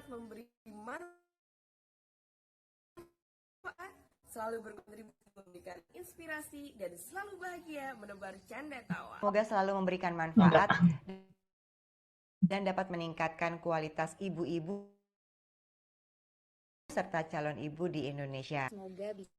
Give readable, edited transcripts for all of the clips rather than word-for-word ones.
semangat memberi manfaat, selalu berkontribusi memberikan inspirasi, dan selalu bahagia menebar canda tawa. Semoga selalu memberikan manfaat dan dapat meningkatkan kualitas ibu-ibu serta calon ibu di Indonesia. Semoga bisa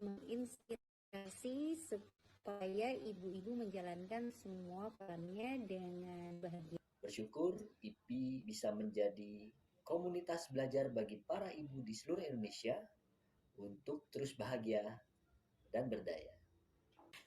menginspirasi supaya ibu-ibu menjalankan semua perannya dengan bahagia. Bersyukur IPI bisa menjadi komunitas belajar bagi para ibu di seluruh Indonesia untuk terus bahagia dan berdaya.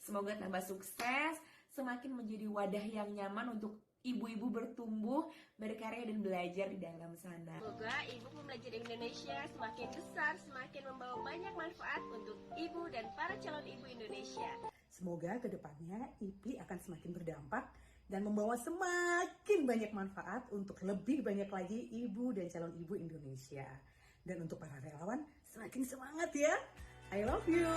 Semoga tambah sukses, semakin menjadi wadah yang nyaman untuk ibu-ibu bertumbuh, berkarya dan belajar di dalam sana. Semoga Ibu Pembelajar Indonesia semakin besar, semakin membawa banyak manfaat untuk ibu dan para calon ibu Indonesia. Semoga kedepannya IPI akan semakin berdampak dan membawa semakin banyak manfaat untuk lebih banyak lagi ibu dan calon ibu Indonesia. Dan untuk para relawan, semakin semangat ya. I love you.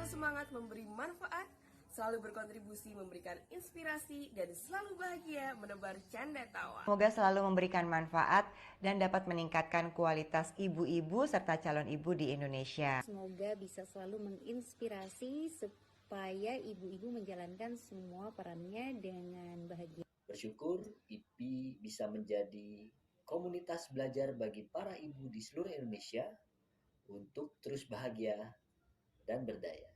Semangat memberi manfaat, selalu berkontribusi memberikan inspirasi, dan selalu bahagia menebar canda tawa. Semoga selalu memberikan manfaat dan dapat meningkatkan kualitas ibu-ibu serta calon ibu di Indonesia. Semoga bisa selalu menginspirasi supaya ibu-ibu menjalankan semua perannya dengan bahagia. Bersyukur IPI bisa menjadi komunitas belajar bagi para ibu di seluruh Indonesia untuk terus bahagia dan berdaya.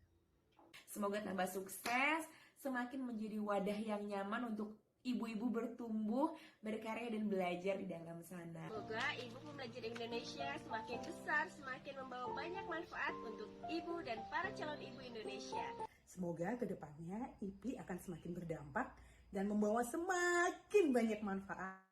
Semoga tambah sukses, semakin menjadi wadah yang nyaman untuk ibu-ibu bertumbuh, berkarya dan belajar di dalam sana. Semoga Ibu Pembelajar Indonesia semakin besar, semakin membawa banyak manfaat untuk ibu dan para calon ibu Indonesia. Semoga kedepannya IPI akan semakin berdampak dan membawa semakin banyak manfaat.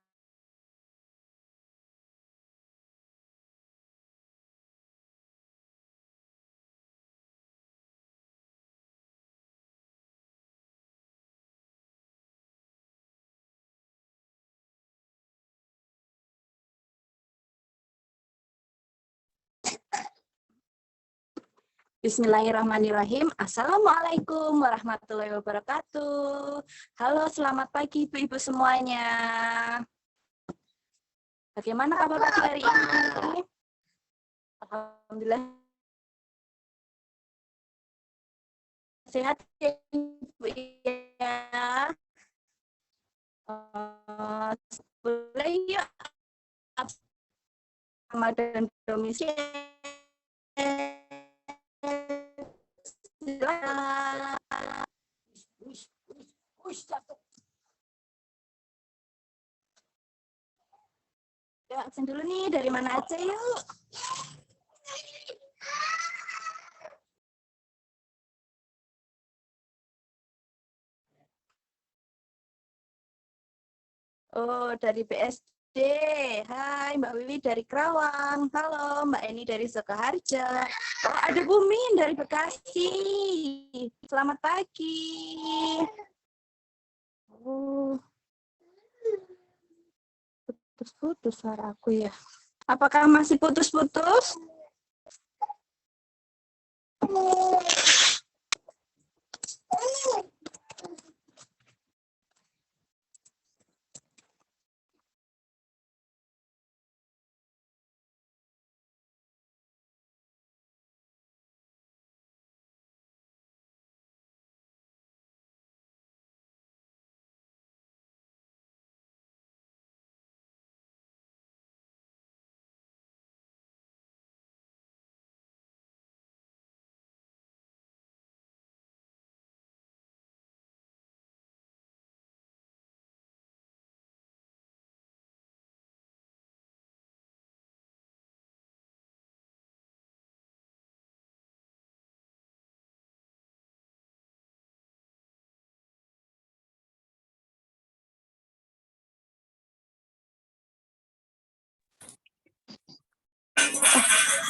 Bismillahirrahmanirrahim. Assalamualaikum warahmatullahi wabarakatuh. Halo, selamat pagi ibu-ibu semuanya. Bagaimana kabar pagi hari ini? Alhamdulillah sehat ya Ibu ya. Boleh yuk Ramadan domisili. Silakan. Ya, absen dulu nih, dari mana aja yuk. Oh, dari BSD. Hai, Mbak Wiwi dari Kerawang. Halo, Mbak Eni dari Sukoharjo. Oh, ada Bumin dari Bekasi. Selamat pagi. Oh, putus-putus suara aku ya. Apakah masih putus-putus?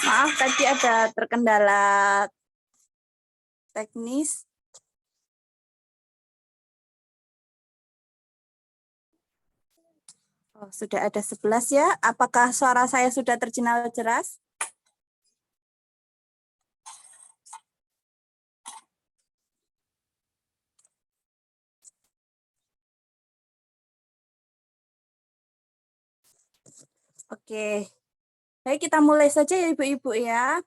Maaf, tadi ada terkendala teknis. Oh, sudah ada 11 ya. Apakah suara saya sudah terdengar jelas? Oke. Baik, kita mulai saja ya Ibu-Ibu ya.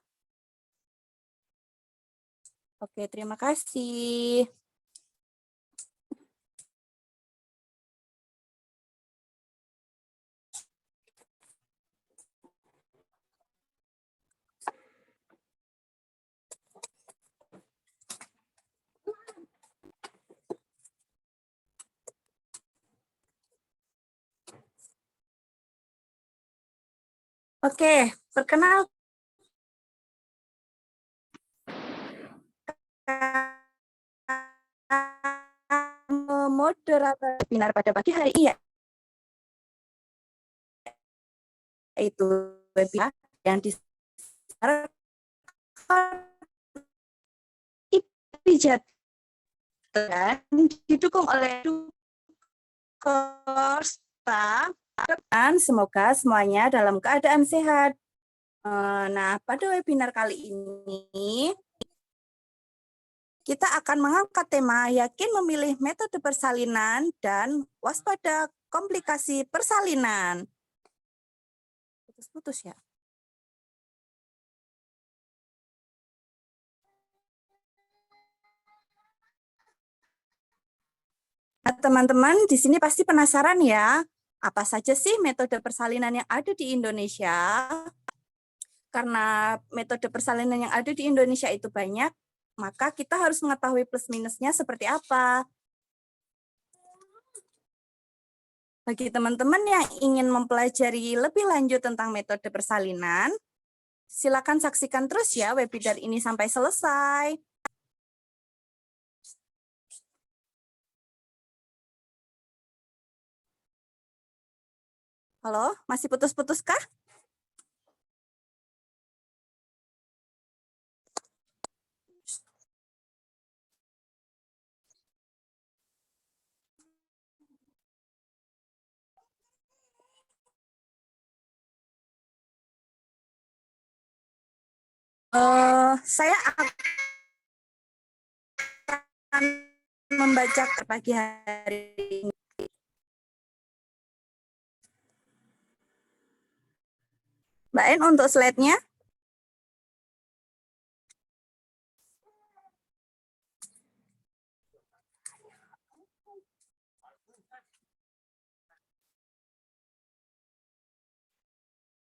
Oke, terima kasih. Oke, perkenalkan moderator webinar pada pagi hari ini yaitu webinar yang disarankan IPI dan didukung oleh Korsta. Dan semoga semuanya dalam keadaan sehat. Nah, pada webinar kali ini kita akan mengangkat tema yakin memilih metode persalinan dan waspada komplikasi persalinan. Putus-putus ya. Nah, teman-teman di sini pasti penasaran ya, apa saja sih metode persalinan yang ada di Indonesia? Karena metode persalinan yang ada di Indonesia itu banyak, maka kita harus mengetahui plus minusnya seperti apa. Bagi teman-teman yang ingin mempelajari lebih lanjut tentang metode persalinan, silakan saksikan terus ya webinar ini sampai selesai. Halo, masih putus-putus kah? Saya akan membaca pagi hari ini. Mbak En untuk slide-nya.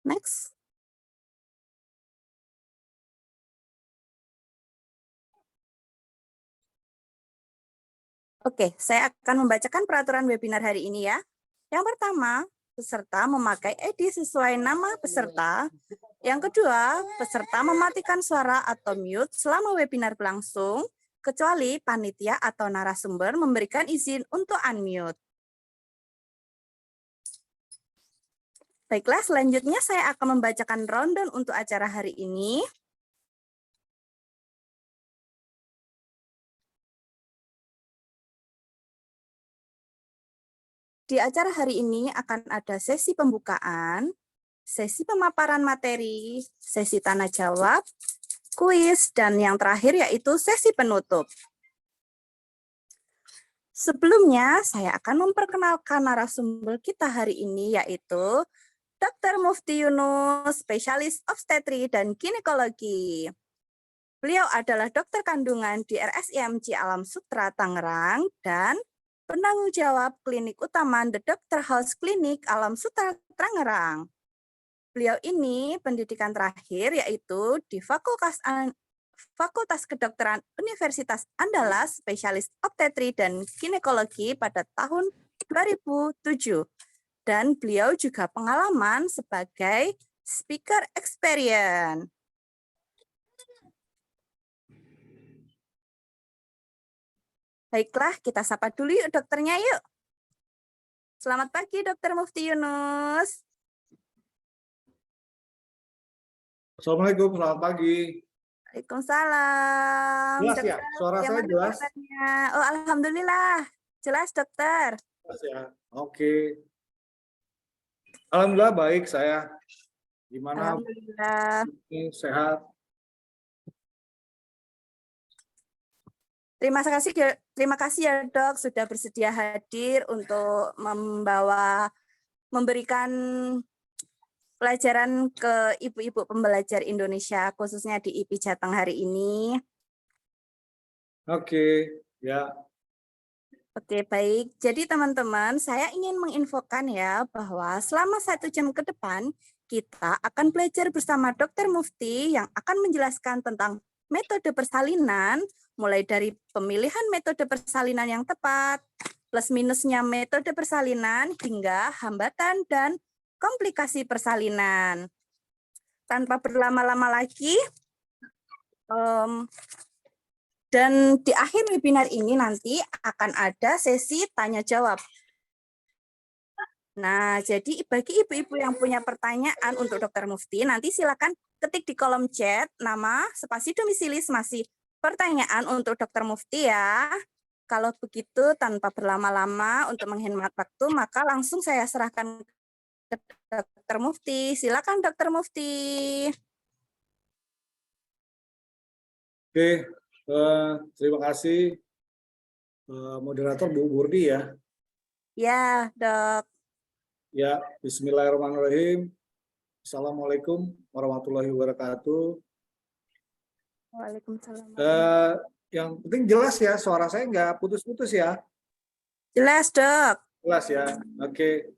Next. Oke, saya akan membacakan peraturan webinar hari ini ya. Yang pertama, peserta memakai ID sesuai nama peserta. Yang kedua, peserta mematikan suara atau mute selama webinar berlangsung, kecuali panitia atau narasumber memberikan izin untuk unmute. Baiklah, selanjutnya saya akan membacakan rundown untuk acara hari ini. Di acara hari ini akan ada sesi pembukaan, sesi pemaparan materi, sesi tanya jawab, kuis, dan yang terakhir yaitu sesi penutup. Sebelumnya, saya akan memperkenalkan narasumber kita hari ini yaitu Dr. Mufti Yunus, spesialis obstetri dan ginekologi. Beliau adalah dokter kandungan di RSIMC Alam Sutera Tangerang dan penanggung jawab klinik utama The Doctor House Klinik Alam Sutera Tangerang. Beliau ini pendidikan terakhir yaitu di Fakultas Kedokteran Universitas Andalas, spesialis obstetri dan ginekologi pada tahun 2007. Dan beliau juga pengalaman sebagai speaker experience. Baiklah, kita sapa dulu yuk dokternya yuk. Selamat pagi Dokter Mufti Yunus. Assalamualaikum, selamat pagi. Waalaikumsalam. Jelas Dokter, ya? Suara saya bagaimana jelas? kabarnya? Oh, alhamdulillah. Jelas, dokter. Jelas ya? Oke. Alhamdulillah baik saya. Gimana? Alhamdulillah. Ini sehat? Terima kasih ya dok sudah bersedia hadir untuk memberikan pelajaran ke ibu-ibu pembelajar Indonesia khususnya di IP Jateng hari ini. Oke, ya. Oke, baik. Jadi teman-teman, saya ingin menginfokan ya bahwa selama 1 jam ke depan kita akan belajar bersama Dr. Mufti yang akan menjelaskan tentang metode persalinan, mulai dari pemilihan metode persalinan yang tepat, plus minusnya metode persalinan, hingga hambatan dan komplikasi persalinan. Tanpa berlama-lama lagi, dan di akhir webinar ini nanti akan ada sesi tanya-jawab. Nah, jadi bagi ibu-ibu yang punya pertanyaan untuk Dr. Mufti, nanti silakan ketik di kolom chat nama, spasi domisili, spasi pertanyaan untuk Dr. Mufti ya. Kalau begitu, tanpa berlama-lama untuk menghemat waktu, maka langsung saya serahkan ke Dr. Mufti. Silakan Dr. Mufti. Oke, terima kasih moderator Bu Burdi ya. Ya, Dok. Ya, bismillahirrahmanirrahim. Assalamualaikum warahmatullahi wabarakatuh. Waalaikumsalam. Yang penting jelas ya, suara saya nggak putus-putus ya. Jelas, Dok. Jelas ya, oke.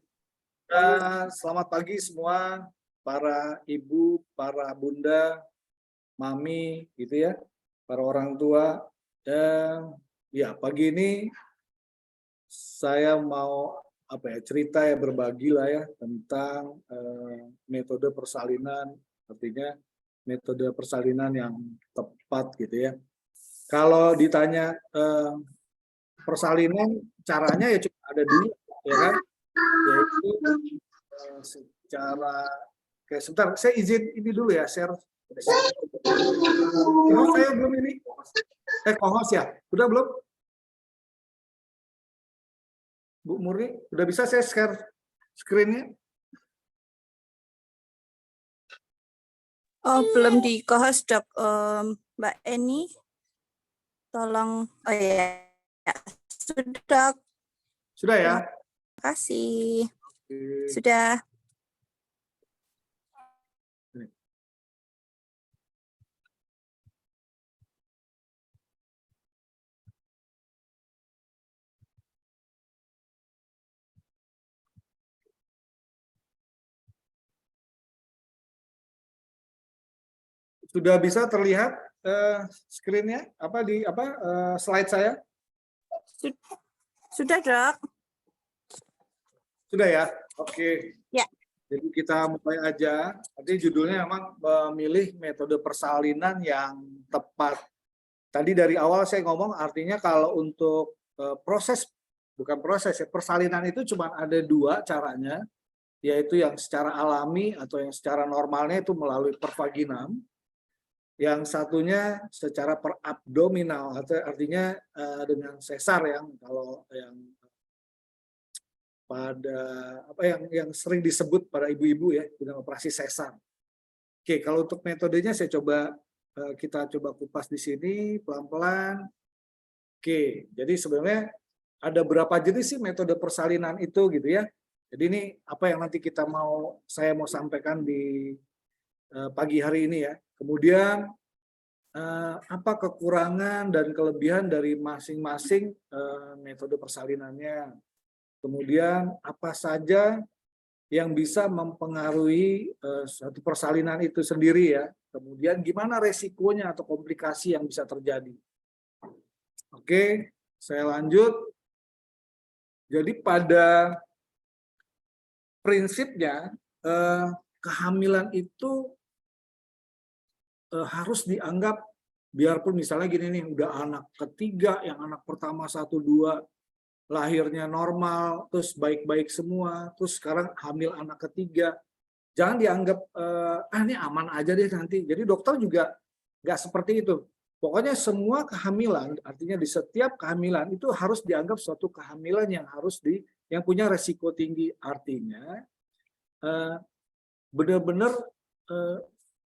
Selamat pagi semua, para ibu, para bunda, mami, gitu ya, para orang tua. Dan ya, pagi ini saya mau cerita ya, berbagi lah ya tentang metode persalinan, artinya metode persalinan yang tepat gitu ya. Kalau ditanya persalinan caranya ya cuma ada dua ya kan, yaitu secara sebentar saya izin ini dulu ya share. Saya belum ini co-host ya, udah belum? Bu Murni, udah bisa saya share screen-nya? Oh, belum di co-host, Dok. Mbak Eni, tolong. Oh ya, sudah. Sudah ya? Terima kasih. Oke. Sudah. Sudah bisa terlihat screen-nya slide saya? Sudah, Dok. Sudah ya? Oke. Ya. Jadi kita mulai aja. Nanti judulnya memang memilih metode persalinan yang tepat. Tadi dari awal saya ngomong artinya kalau untuk persalinan itu cuma ada dua caranya, yaitu yang secara alami atau yang secara normalnya itu melalui pervaginam. Yang satunya secara perabdominal, atau artinya dengan sesar kalau yang pada yang sering disebut pada ibu-ibu ya dengan operasi sesar. Oke, kalau untuk metodenya kita coba kupas di sini pelan-pelan. Oke, jadi sebenarnya ada berapa jenis sih metode persalinan itu gitu ya. Jadi ini apa yang nanti saya mau sampaikan di pagi hari ini ya. Kemudian apa kekurangan dan kelebihan dari masing-masing metode persalinannya. Kemudian apa saja yang bisa mempengaruhi suatu persalinan itu sendiri ya. Kemudian gimana resikonya atau komplikasi yang bisa terjadi. Oke, saya lanjut. Jadi pada prinsipnya kehamilan itu harus dianggap, biarpun misalnya gini nih, udah anak ketiga, yang anak pertama 1, 2 lahirnya normal, terus baik-baik semua, terus sekarang hamil anak ketiga, jangan dianggap ini aman aja deh nanti. Jadi dokter juga nggak seperti itu. Pokoknya semua kehamilan, artinya di setiap kehamilan itu harus dianggap suatu kehamilan yang yang punya resiko tinggi. Artinya benar-benar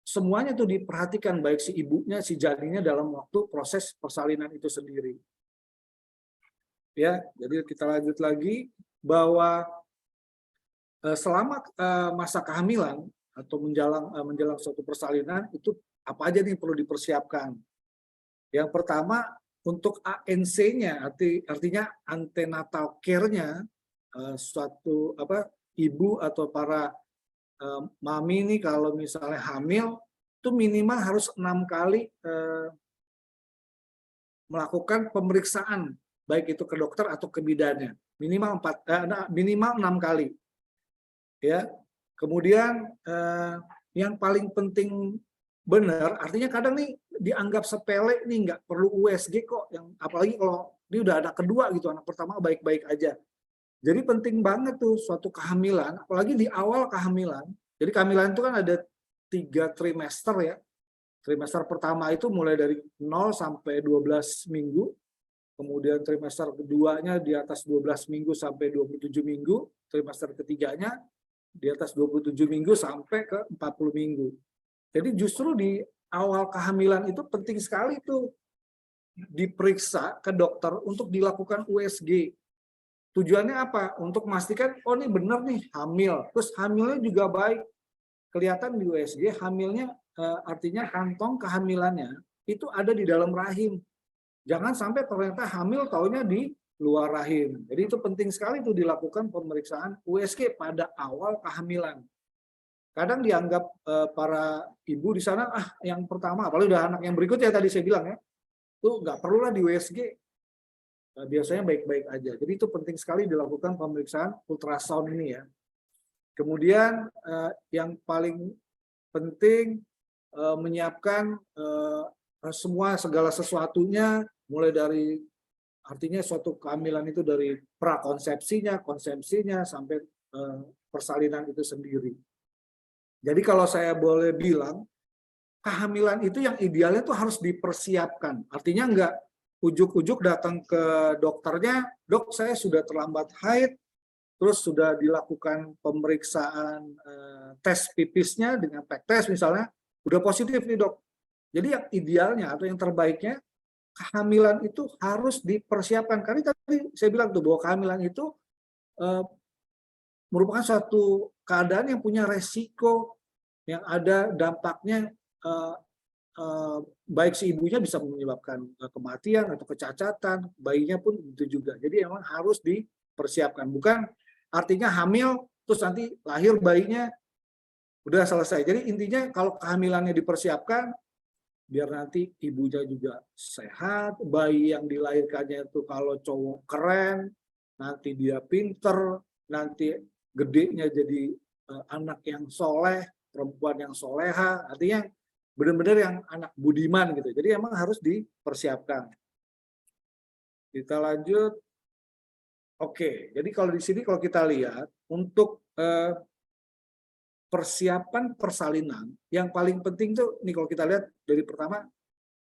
semuanya itu diperhatikan, baik si ibunya, si janinnya dalam waktu proses persalinan itu sendiri. Ya, jadi kita lanjut lagi bahwa selama masa kehamilan atau menjelang suatu persalinan itu apa aja nih perlu dipersiapkan. Yang pertama untuk ANC-nya, artinya antenatal care-nya suatu ibu atau para mami ini kalau misalnya hamil itu minimal harus 6 kali melakukan pemeriksaan, baik itu ke dokter atau ke bidannya, minimal 6 kali ya. Kemudian yang paling penting benar, artinya kadang nih dianggap sepele nih, nggak perlu USG kok, yang apalagi kalau ini udah anak kedua gitu, anak pertama baik-baik aja. Jadi penting banget tuh suatu kehamilan, apalagi di awal kehamilan. Jadi kehamilan itu kan ada 3 trimester ya. Trimester pertama itu mulai dari 0 sampai 12 minggu. Kemudian trimester keduanya di atas 12 minggu sampai 27 minggu. Trimester ketiganya di atas 27 minggu sampai ke 40 minggu. Jadi justru di awal kehamilan itu penting sekali tuh diperiksa ke dokter untuk dilakukan USG. Tujuannya apa? Untuk memastikan, oh ini benar nih hamil. Terus hamilnya juga baik. Kelihatan di USG hamilnya artinya kantong kehamilannya itu ada di dalam rahim. Jangan sampai ternyata hamil taunya di luar rahim. Jadi itu penting sekali itu dilakukan pemeriksaan USG pada awal kehamilan. Kadang dianggap para ibu di sana, yang pertama, apalagi udah anak yang berikutnya tadi saya bilang ya, tuh nggak perlulah di USG. Biasanya baik-baik aja. Jadi itu penting sekali dilakukan pemeriksaan ultrasound ini ya. Kemudian yang paling penting menyiapkan segala sesuatunya, mulai dari artinya suatu kehamilan itu dari prakonsepsinya, konsepsinya sampai persalinan itu sendiri. Jadi kalau saya boleh bilang, kehamilan itu yang idealnya tuh harus dipersiapkan. Artinya enggak ujuk-ujuk datang ke dokternya, dok saya sudah terlambat haid, terus sudah dilakukan pemeriksaan tes pipisnya dengan peg test misalnya, udah positif nih dok. Jadi yang idealnya atau yang terbaiknya, kehamilan itu harus dipersiapkan. Karena tadi saya bilang tuh bahwa kehamilan itu merupakan suatu keadaan yang punya resiko, yang ada dampaknya baik si ibunya bisa menyebabkan kematian atau kecacatan, bayinya pun itu juga. Jadi memang harus dipersiapkan. Bukan artinya hamil terus nanti lahir bayinya udah selesai. Jadi intinya kalau kehamilannya dipersiapkan, biar nanti ibunya juga sehat, bayi yang dilahirkannya itu kalau cowok keren, nanti dia pinter, nanti gedenya jadi anak yang soleh, perempuan yang soleha, artinya benar-benar yang anak budiman gitu. Jadi emang harus dipersiapkan. Kita lanjut. Oke, jadi kalau di sini kalau kita lihat untuk persiapan persalinan yang paling penting tuh nih kalau kita lihat dari pertama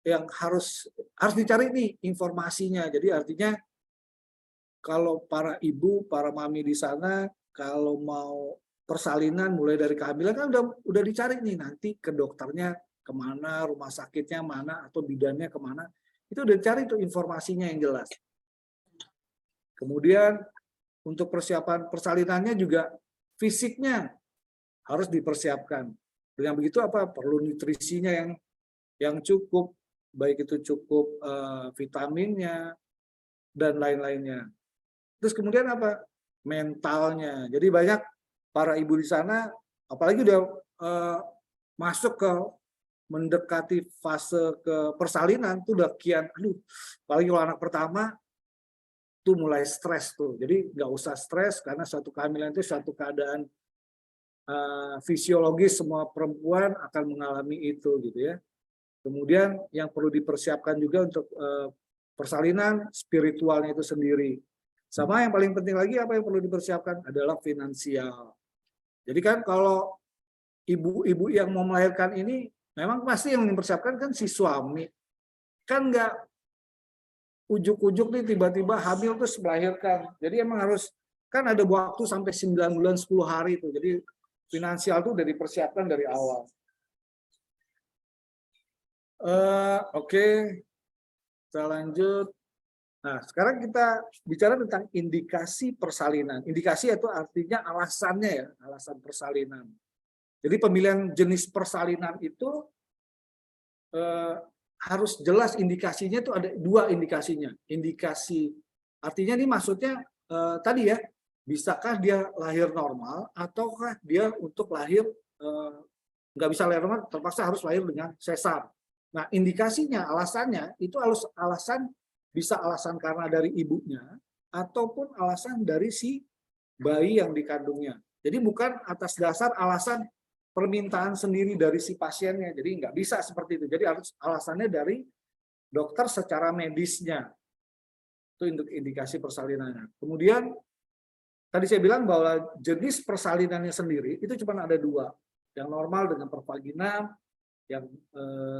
yang harus dicari nih informasinya. Jadi artinya kalau para ibu, para mami di sana kalau mau persalinan mulai dari kehamilan kan udah dicari nih nanti ke dokternya kemana, rumah sakitnya mana atau bidannya kemana, itu udah dicari tuh informasinya yang jelas. Kemudian untuk persiapan persalinannya juga fisiknya harus dipersiapkan. Dengan begitu perlu nutrisinya yang cukup, baik itu cukup vitaminnya dan lain-lainnya. Terus kemudian mentalnya. Jadi banyak para ibu di sana, apalagi udah masuk ke mendekati fase ke persalinan tuh udah kian, apalagi kalau anak pertama tuh mulai stres tuh. Jadi nggak usah stres karena suatu kehamilan itu suatu keadaan fisiologis, semua perempuan akan mengalami itu gitu ya. Kemudian yang perlu dipersiapkan juga untuk persalinan spiritualnya itu sendiri. Sama yang paling penting lagi apa yang perlu dipersiapkan adalah finansial. Jadi kan kalau ibu-ibu yang mau melahirkan ini memang pasti yang dipersiapkan kan si suami. Kan nggak ujuk-ujuk nih tiba-tiba hamil terus melahirkan. Jadi emang harus kan ada waktu sampai 9 bulan 10 hari itu. Jadi finansial itu udah dipersiapkan dari awal. Oke, kita lanjut. Nah, sekarang kita bicara tentang indikasi persalinan. Indikasi itu artinya alasannya ya, alasan persalinan. Jadi pemilihan jenis persalinan itu harus jelas indikasinya itu ada 2 indikasinya. Indikasi artinya ini maksudnya tadi ya, bisakah dia lahir normal ataukah dia untuk lahir nggak bisa lahir normal, terpaksa harus lahir dengan sesar. Nah, indikasinya, alasannya itu harus bisa alasan karena dari ibunya ataupun alasan dari si bayi yang dikandungnya. Jadi bukan atas dasar alasan permintaan sendiri dari si pasiennya. Jadi nggak bisa seperti itu. Jadi harus alasannya dari dokter secara medisnya. Itu indikasi persalinannya. Kemudian tadi saya bilang bahwa jenis persalinannya sendiri itu cuma ada 2. Yang normal dengan pervaginam, yang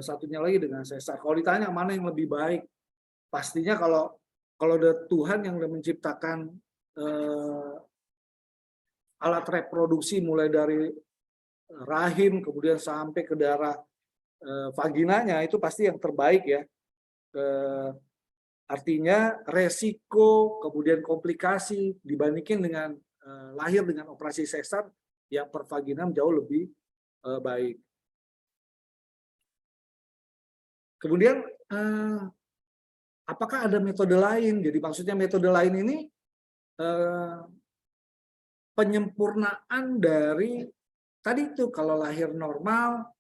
satunya lagi dengan sesar. Kalau ditanya mana yang lebih baik, pastinya kalau ada Tuhan yang udah menciptakan alat reproduksi mulai dari rahim kemudian sampai ke darah vaginanya, itu pasti yang terbaik ya. Artinya resiko kemudian komplikasi dibandingkan dengan lahir dengan operasi sesar yang pervaginam jauh lebih baik. Kemudian apakah ada metode lain? Jadi maksudnya metode lain ini penyempurnaan dari tadi itu kalau lahir normal,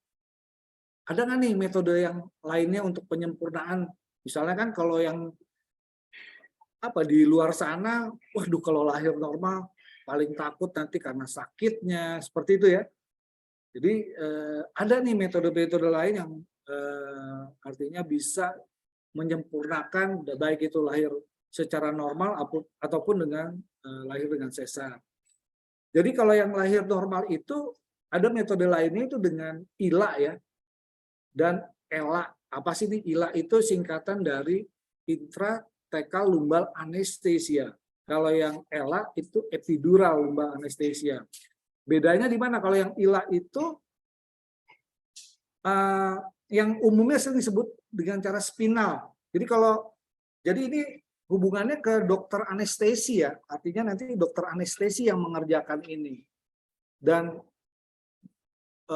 ada nggak nih metode yang lainnya untuk penyempurnaan? Misalnya kan kalau yang di luar sana, waduh kalau lahir normal paling takut nanti karena sakitnya, seperti itu ya. Jadi ada nih metode-metode lain yang artinya bisa menyempurnakan baik itu lahir secara normal ataupun dengan lahir dengan sesar. Jadi kalau yang lahir normal itu ada metode lainnya itu dengan ILA ya dan ELA. Apa sih ini ILA? Itu singkatan dari intrathecal lumbal anesthesia. Kalau yang ELA itu epidural lumbal anesthesia. Bedanya di mana? Kalau yang ILA itu yang umumnya sering disebut dengan cara spinal. Jadi ini hubungannya ke dokter anestesi ya. Artinya nanti dokter anestesi yang mengerjakan ini. Dan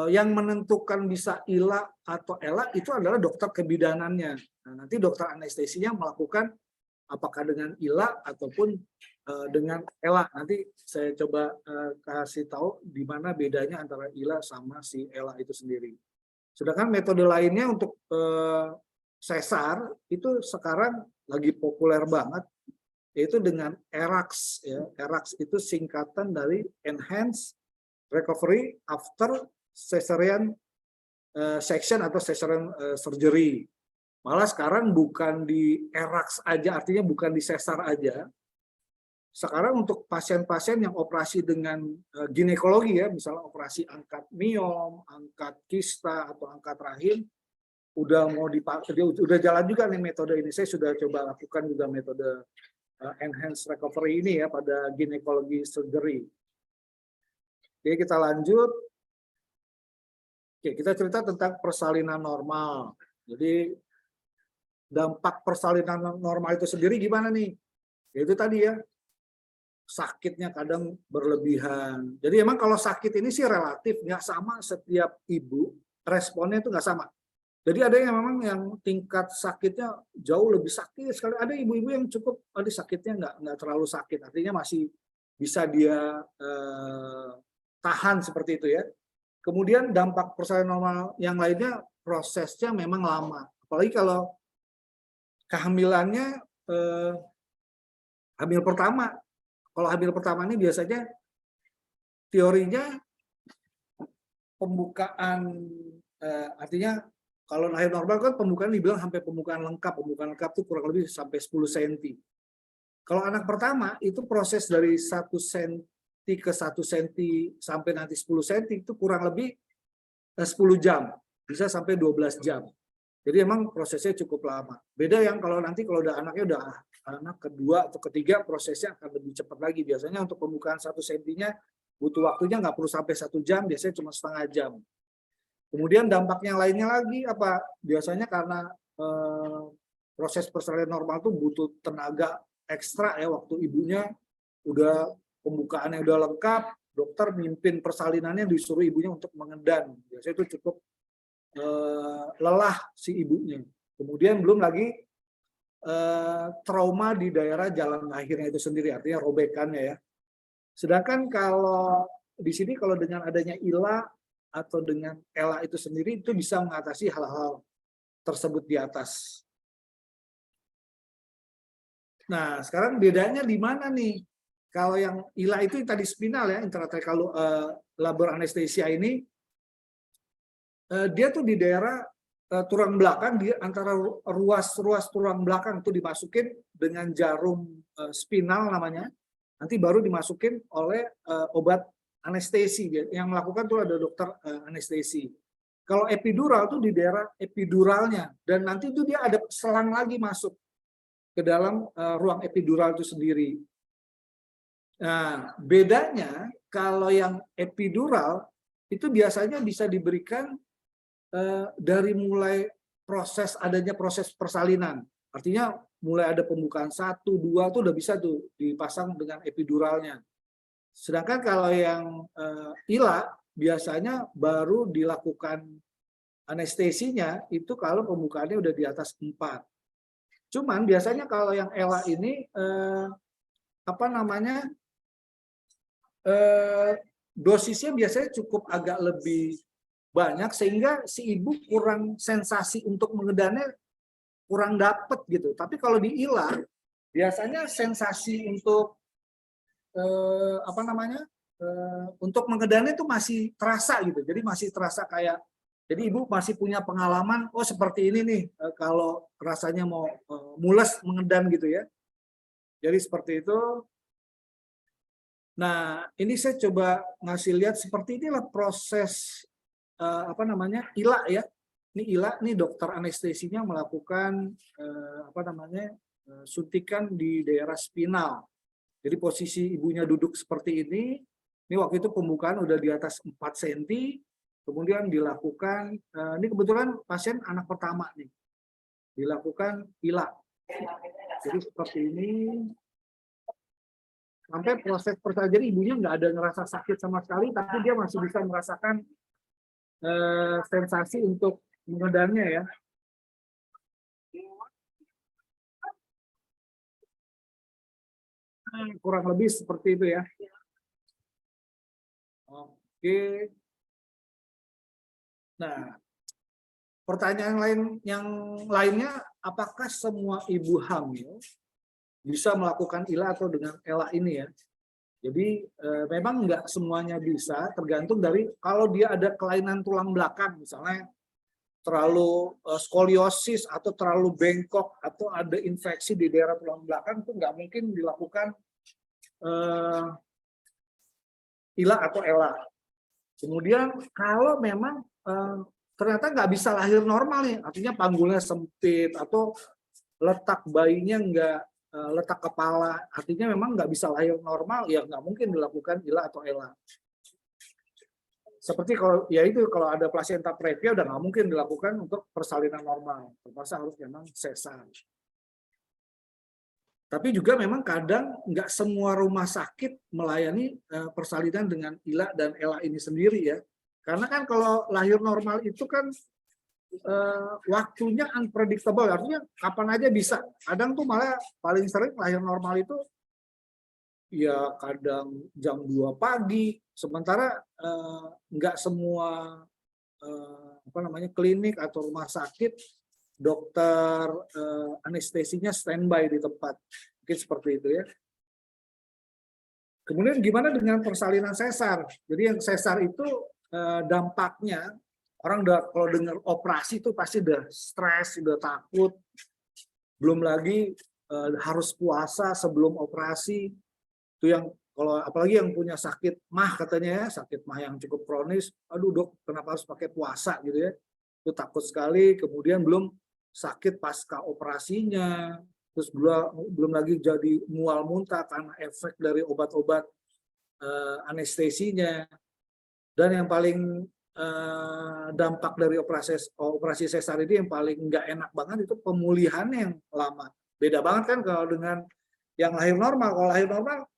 yang menentukan bisa ILA atau ELA itu adalah dokter kebidanannya. Nah, nanti dokter anestesinya melakukan apakah dengan ILA ataupun dengan ELA. Nanti saya coba kasih tahu di mana bedanya antara ILA sama si ELA itu sendiri. Sedangkan metode lainnya untuk sesar itu sekarang lagi populer banget, yaitu dengan ERAX ya. ERAX itu singkatan dari Enhanced Recovery After Cesarean Section atau Cesarean Surgery. Malah sekarang bukan di ERAX aja, artinya bukan di sesar aja. Sekarang untuk pasien-pasien yang operasi dengan ginekologi ya, misalnya operasi angkat miom, angkat kista atau angkat rahim, udah mau dipakai, udah jalan juga nih metode ini. Saya sudah coba lakukan juga metode enhanced recovery ini ya pada ginekologi surgery. Oke, kita lanjut. Oke, kita cerita tentang persalinan normal. Jadi dampak persalinan normal itu sendiri gimana nih? Yaitu tadi ya, sakitnya kadang berlebihan. Jadi emang kalau sakit ini sih relatif, nggak sama setiap ibu, responnya itu nggak sama. Jadi ada yang memang yang tingkat sakitnya jauh lebih sakit sekali. Ada ibu-ibu yang cukup, sakitnya nggak terlalu sakit, artinya masih bisa dia tahan seperti itu ya. Kemudian dampak persalinan normal yang lainnya prosesnya memang lama. Apalagi kalau kehamilannya hamil pertama. Kalau hamil pertama ini biasanya teorinya pembukaan, artinya kalau lahir normal kan pembukaan dibilang sampai pembukaan lengkap. Pembukaan lengkap itu kurang lebih sampai 10 cm. Kalau anak pertama itu proses dari 1 cm ke 1 cm sampai nanti 10 cm itu kurang lebih 10 jam. Bisa sampai 12 jam. Jadi emang prosesnya cukup lama. Beda yang kalau nanti kalau udah anaknya udah anak kedua atau ketiga, prosesnya akan lebih cepat lagi. Biasanya untuk pembukaan 1 cm-nya butuh waktunya nggak perlu sampai 1 jam, biasanya cuma setengah jam. Kemudian dampaknya lainnya lagi apa? Biasanya karena proses persalinan normal itu butuh tenaga ekstra ya, waktu ibunya udah pembukaannya udah lengkap, dokter mimpin persalinannya disuruh ibunya untuk mengedan. Biasanya itu cukup lelah si ibunya. Kemudian belum lagi trauma di daerah jalan lahirnya itu sendiri, artinya robekannya ya. Sedangkan kalau di sini kalau dengan adanya ILA atau dengan ELA itu sendiri itu bisa mengatasi hal-hal tersebut di atas. Nah, sekarang bedanya di mana nih? Kalau yang ILA itu tadi spinal ya, intratracheal labor anesthesia ini, dia tuh di daerah tulang belakang, di antara ruas tulang belakang itu dimasukin dengan jarum spinal namanya, nanti baru dimasukin oleh obat anestesi. Yang melakukan tuh ada dokter anestesi. Kalau epidural tuh di daerah epiduralnya, dan nanti itu dia ada selang lagi masuk ke dalam ruang epidural itu sendiri. Nah, bedanya kalau yang epidural itu biasanya bisa diberikan dari mulai adanya proses persalinan. Artinya mulai ada pembukaan 1, 2 tuh udah bisa tuh dipasang dengan epiduralnya. Sedangkan kalau yang ILA biasanya baru dilakukan anestesinya itu kalau pembukaannya udah di atas 4. Cuman biasanya kalau yang ELA ini dosisnya biasanya cukup agak lebih banyak sehingga si ibu kurang sensasi untuk mengedannya kurang dapet gitu. Tapi kalau di ILA biasanya sensasi untuk untuk mengedannya itu masih terasa gitu. Jadi masih terasa kayak, jadi ibu masih punya pengalaman, oh seperti ini nih kalau rasanya mau mules mengedan gitu ya. Jadi seperti itu. Nah, ini saya coba ngasih lihat seperti inilah proses ILA ya. Ini ILA, ini dokter anestesinya melakukan suntikan di daerah spinal. Jadi posisi ibunya duduk seperti ini. Ini waktu itu pembukaan udah di atas 4 cm. Kemudian dilakukan, ini kebetulan pasien anak pertama nih. Dilakukan ILA. Jadi seperti ini. Sampai proses persalinan, jadi ibunya nggak ada ngerasa sakit sama sekali, tapi dia masih bisa merasakan sensasi untuk mengedannya ya. Kurang lebih seperti itu ya. Oke. Nah, pertanyaan yang lainnya, apakah semua ibu hamil bisa melakukan ILA atau dengan ELA ini ya? Jadi memang nggak semuanya bisa, tergantung dari kalau dia ada kelainan tulang belakang, misalnya terlalu skoliosis atau terlalu bengkok atau ada infeksi di daerah tulang belakang, itu nggak mungkin dilakukan ILA atau ELA. Kemudian kalau memang ternyata nggak bisa lahir normal nih, artinya panggulnya sempit atau letak bayinya nggak letak kepala, artinya memang nggak bisa lahir normal, ya nggak mungkin dilakukan ILA atau ELA. Seperti kalau ya itu kalau ada plasenta previa udah nggak mungkin dilakukan untuk persalinan normal, terpaksa harus memang sesar. Tapi juga memang kadang nggak semua rumah sakit melayani persalinan dengan ILA dan ELA ini sendiri ya, karena kan kalau lahir normal itu kan waktunya unpredictable, artinya kapan aja bisa. Kadang tuh malah paling sering lahir normal itu ya kadang jam 2 pagi, sementara nggak semua klinik atau rumah sakit dokter anestesinya standby di tempat, mungkin seperti itu ya. Kemudian gimana dengan persalinan sesar? Jadi yang sesar itu dampaknya orang kalau dengar operasi itu pasti udah stres, udah takut, belum lagi harus puasa sebelum operasi. Itu yang kalau apalagi yang punya sakit MAH katanya ya, sakit MAH yang cukup kronis, aduh dok kenapa harus pakai puasa gitu ya, itu takut sekali. Kemudian belum sakit pasca operasinya, terus belum lagi jadi mual muntah karena efek dari obat-obat anestesinya. Dan yang paling dampak dari operasi sesar ini yang paling nggak enak banget itu pemulihan yang lama. Beda banget kan kalau dengan yang lahir normal. Kalau lahir normal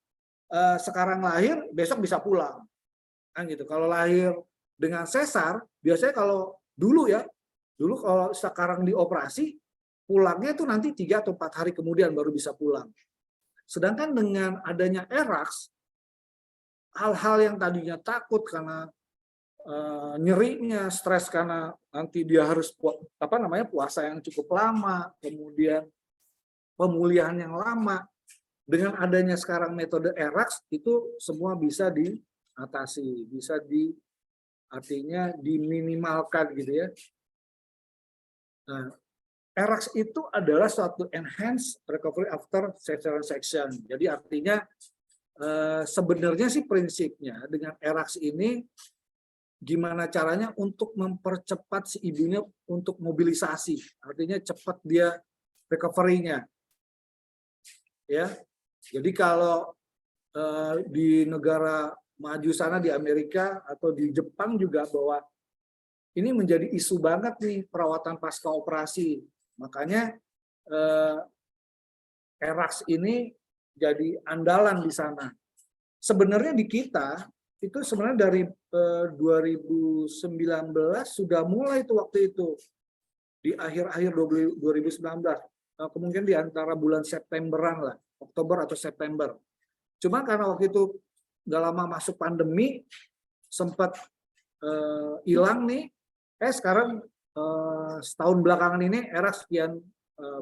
sekarang lahir besok bisa pulang kan gitu. Kalau lahir dengan sesar biasanya kalau dulu kalau sekarang dioperasi pulangnya itu nanti 3 atau 4 hari kemudian baru bisa pulang. Sedangkan dengan adanya ERAX, hal-hal yang tadinya takut karena nyerinya, stres karena nanti dia harus puasa yang cukup lama, kemudian pemulihan yang lama, dengan adanya sekarang metode ERAX itu semua bisa diatasi, bisa artinya diminimalkan gitu ya. Nah, ERAX itu adalah suatu enhanced recovery after cesarean section. Jadi artinya sebenarnya sih prinsipnya dengan ERAX ini gimana caranya untuk mempercepat si ibunya untuk mobilisasi, artinya cepat dia recovery-nya. Ya. Jadi kalau di negara maju sana di Amerika atau di Jepang juga bahwa ini menjadi isu banget nih perawatan pasca operasi. Makanya ERAX ini jadi andalan di sana. Sebenarnya di kita itu sebenarnya dari 2019 sudah mulai itu waktu itu di akhir-akhir 2019, kemungkinan di antara bulan Septemberan lah, Oktober atau September. Cuma karena waktu itu nggak lama masuk pandemi sempat hilang nih. Sekarang setahun belakangan ini ERAX sekian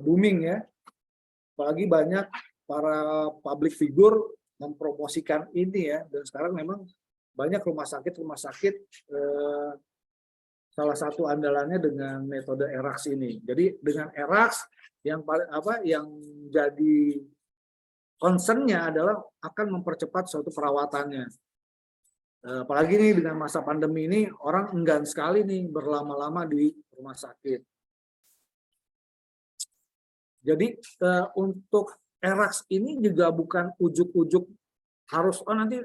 booming ya. Apalagi banyak para public figure mempromosikan ini ya, dan sekarang memang banyak rumah sakit salah satu andalannya dengan metode ERAX ini. Jadi dengan ERAX yang jadi concern-nya adalah akan mempercepat suatu perawatannya. Apalagi nih dengan masa pandemi ini orang enggan sekali nih berlama-lama di rumah sakit. Jadi untuk ERAX ini juga bukan ujuk-ujuk harus nanti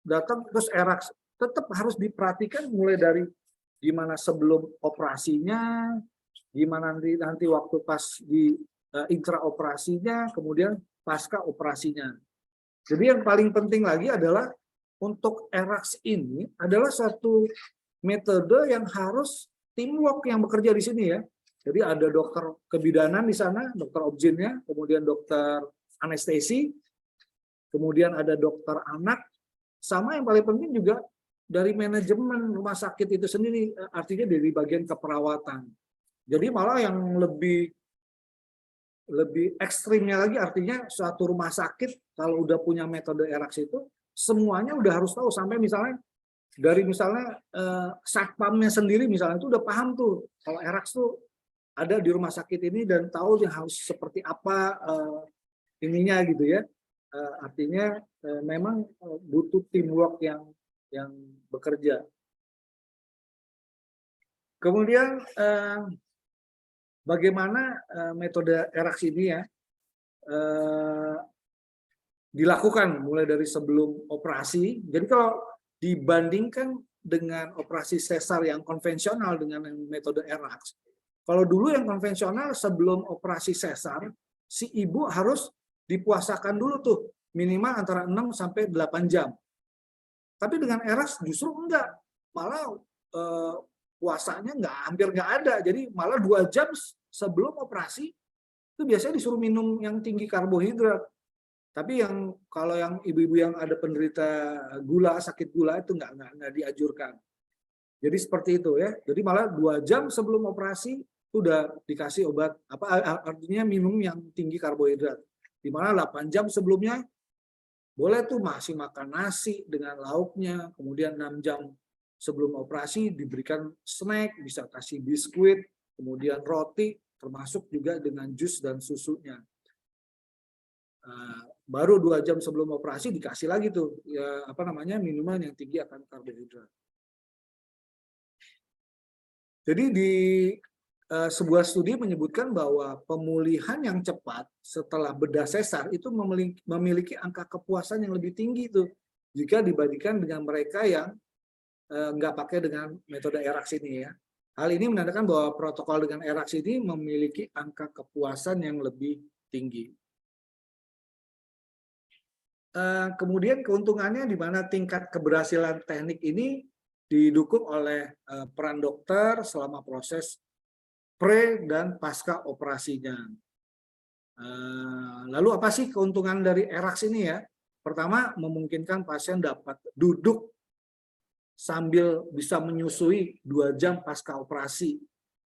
datang terus ERAX, tetap harus diperhatikan mulai dari gimana sebelum operasinya, gimana nanti waktu pas di intraoperasinya, kemudian pasca operasinya. Jadi yang paling penting lagi adalah untuk ERAX ini adalah suatu metode yang harus teamwork yang bekerja di sini ya. Jadi ada dokter kebidanan di sana, dokter obgynnya, kemudian dokter anestesi, kemudian ada dokter anak, sama yang paling penting juga dari manajemen rumah sakit itu sendiri, artinya dari bagian keperawatan. Jadi malah yang lebih ekstrimnya lagi, artinya suatu rumah sakit kalau udah punya metode ERAX itu semuanya udah harus tahu, sampai misalnya dari satpamnya sendiri misalnya itu udah paham tuh kalau ERAX tuh ada di rumah sakit ini dan tahu yang harus seperti apa ininya gitu ya. Artinya memang butuh teamwork yang bekerja. Kemudian bagaimana metode ERAX ini ya dilakukan mulai dari sebelum operasi. Jadi kalau dibandingkan dengan operasi sesar yang konvensional dengan metode ERAX, kalau dulu yang konvensional sebelum operasi sesar, si ibu harus dipuasakan dulu tuh minimal antara 6 sampai 8 jam. Tapi dengan ERAX justru enggak, malah puasanya hampir nggak ada. Jadi malah 2 jam sebelum operasi itu biasanya disuruh minum yang tinggi karbohidrat. Tapi kalau yang ibu-ibu yang ada penderita gula, sakit gula itu nggak dianjurkan. Jadi seperti itu ya. Jadi malah 2 jam sebelum operasi itu udah dikasih obat, artinya minum yang tinggi karbohidrat. Di mana 8 jam sebelumnya boleh tuh masih makan nasi dengan lauknya, kemudian 6 jam sebelum operasi diberikan snack, bisa kasih biskuit, kemudian roti, termasuk juga dengan jus dan susunya. Baru 2 jam sebelum operasi dikasih lagi tuh ya, minuman yang tinggi akan karbohidrat. Jadi di sebuah studi menyebutkan bahwa pemulihan yang cepat setelah bedah sesar itu memiliki angka kepuasan yang lebih tinggi tuh jika dibandingkan dengan mereka yang nggak pakai dengan metode ERAX ini ya. Hal ini menandakan bahwa protokol dengan ERAX ini memiliki angka kepuasan yang lebih tinggi. Kemudian keuntungannya di mana tingkat keberhasilan teknik ini didukung oleh peran dokter selama proses pre dan pasca operasinya. Lalu apa sih keuntungan dari ERAX ini ya? Pertama, memungkinkan pasien dapat duduk sambil bisa menyusui 2 jam pasca operasi,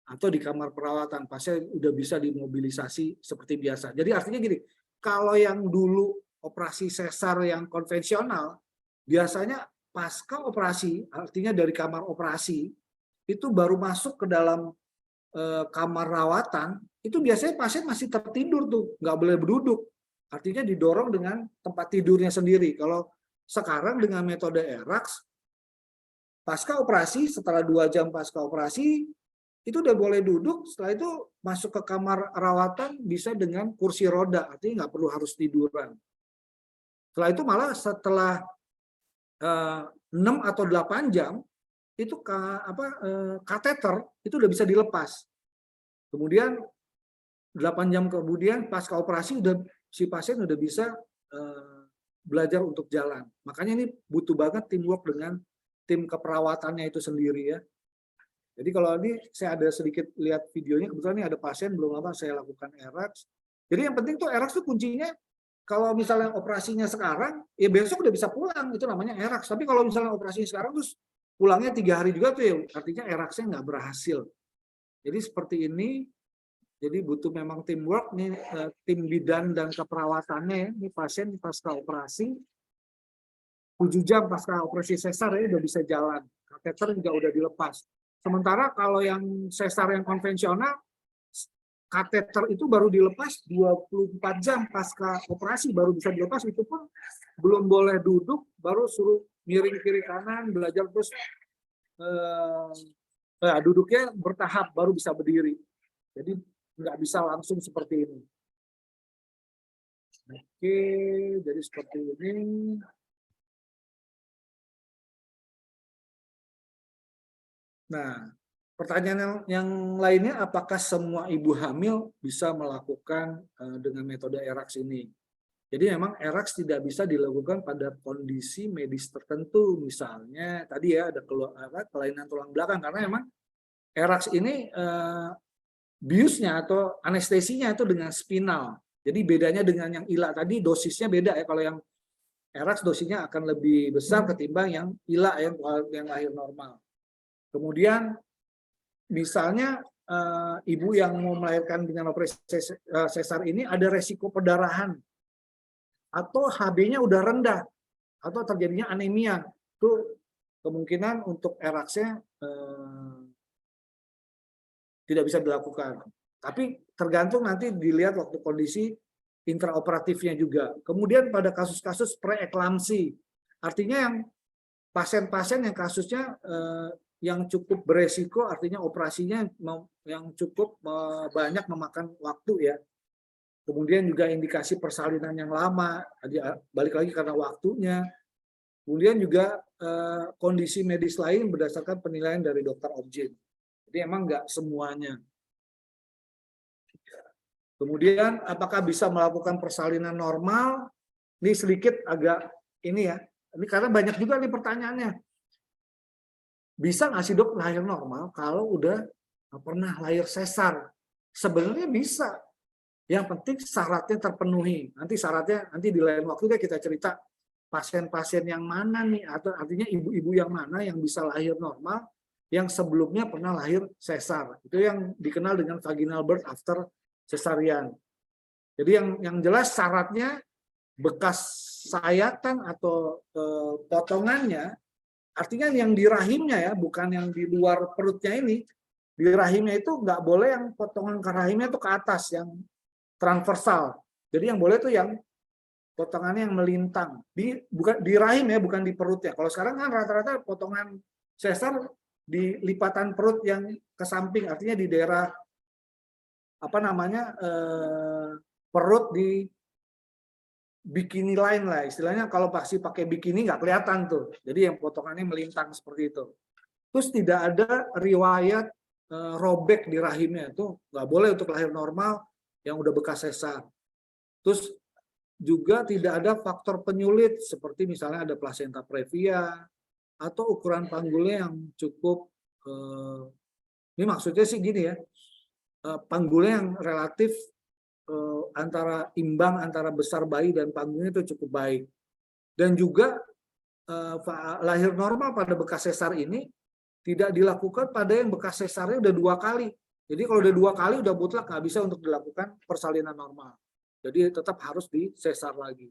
atau di kamar perawatan pasien udah bisa dimobilisasi seperti biasa. Jadi artinya gini, kalau yang dulu operasi sesar yang konvensional, biasanya pasca operasi, artinya dari kamar operasi, itu baru masuk ke dalam kamar rawatan, itu biasanya pasien masih tertidur tuh, nggak boleh berduduk. Artinya didorong dengan tempat tidurnya sendiri. Kalau sekarang dengan metode ERAX, pasca operasi, setelah 2 jam pasca operasi, itu udah boleh duduk, setelah itu masuk ke kamar rawatan bisa dengan kursi roda, artinya nggak perlu harus tiduran. Setelah itu malah setelah 6 atau 8 jam, itu kateter itu udah bisa dilepas. Kemudian 8 jam kemudian pasca operasi si pasien udah bisa belajar untuk jalan. Makanya ini butuh banget teamwork dengan tim keperawatannya itu sendiri ya. Jadi kalau ini saya ada sedikit lihat videonya, kebetulan ini ada pasien belum lama saya lakukan ERAX. Jadi yang penting tuh ERAX tuh kuncinya, kalau misalnya operasinya sekarang, ya besok udah bisa pulang, itu namanya ERAX. Tapi kalau misalnya operasinya sekarang terus pulangnya 3 hari juga tuh ya, artinya ERAX-nya nggak berhasil. Jadi seperti ini, jadi butuh memang teamwork nih, tim bidan dan keperawatannya ya. Ini pasien pasca operasi 7 jam pasca operasi sesar ya udah bisa jalan, kateter juga udah dilepas. Sementara kalau yang sesar yang konvensional, kateter itu baru dilepas 24 jam pasca operasi baru bisa dilepas, itu pun belum boleh duduk, baru suruh miring kiri kanan, belajar terus duduknya bertahap baru bisa berdiri. Jadi nggak bisa langsung seperti ini. Oke, jadi seperti ini. Nah, pertanyaan yang lainnya, apakah semua ibu hamil bisa melakukan dengan metode ERAX ini? Jadi memang ERAX tidak bisa dilakukan pada kondisi medis tertentu, misalnya tadi ya ada kelainan tulang belakang, karena memang ERAX ini biusnya atau anestesinya itu dengan spinal. Jadi bedanya dengan yang ILA tadi, dosisnya beda ya. Kalau yang ERAX dosisnya akan lebih besar ketimbang yang ILA yang lahir normal. Kemudian misalnya ibu yang mau melahirkan dengan operasi sesar ini ada resiko perdarahan atau HB-nya udah rendah atau terjadinya anemia, itu kemungkinan untuk eraksnya tidak bisa dilakukan. Tapi tergantung nanti dilihat waktu kondisi intraoperatifnya juga. Kemudian pada kasus-kasus preeklamsi, artinya yang pasien-pasien yang kasusnya yang cukup beresiko, artinya operasinya yang cukup banyak memakan waktu ya. Kemudian juga indikasi persalinan yang lama, balik lagi karena waktunya. Kemudian juga kondisi medis lain berdasarkan penilaian dari dokter objin. Jadi emang nggak semuanya. Kemudian apakah bisa melakukan persalinan normal? Ini sedikit agak ini ya. Ini karena banyak juga nih pertanyaannya. Bisa nggak sih dok lahir normal kalau udah pernah lahir sesar? Sebenarnya bisa. Yang penting syaratnya terpenuhi. Nanti syaratnya nanti di lain waktu deh kita cerita pasien-pasien yang mana nih, atau artinya ibu-ibu yang mana yang bisa lahir normal yang sebelumnya pernah lahir sesar. Itu yang dikenal dengan vaginal birth after cesarean. Jadi yang jelas syaratnya bekas sayatan atau potongannya, artinya yang di rahimnya ya, bukan yang di luar perutnya ini. Di rahimnya itu nggak boleh yang potongan ke rahimnya itu ke atas, yang transversal. Jadi yang boleh itu yang potongannya yang melintang. Bukan di rahim ya, bukan di perutnya. Kalau sekarang kan rata-rata potongan sesar di lipatan perut yang ke samping, artinya di daerah apa namanya perut di bikini line lah istilahnya. Kalau pasti pakai bikini nggak kelihatan tuh, jadi yang potongannya melintang seperti itu. Terus tidak ada riwayat robek di rahimnya, itu nggak boleh untuk lahir normal yang udah bekas sesar. Terus juga tidak ada faktor penyulit seperti misalnya ada plasenta previa atau ukuran panggulnya yang cukup ini maksudnya sih gini ya, panggulnya yang relatif antara imbang antara besar bayi dan panggulnya itu cukup baik. Dan juga lahir normal pada bekas sesar ini tidak dilakukan pada yang bekas sesarnya udah 2 kali. Jadi kalau udah 2 kali udah mutlak nggak bisa untuk dilakukan persalinan normal. Jadi tetap harus di sesar lagi.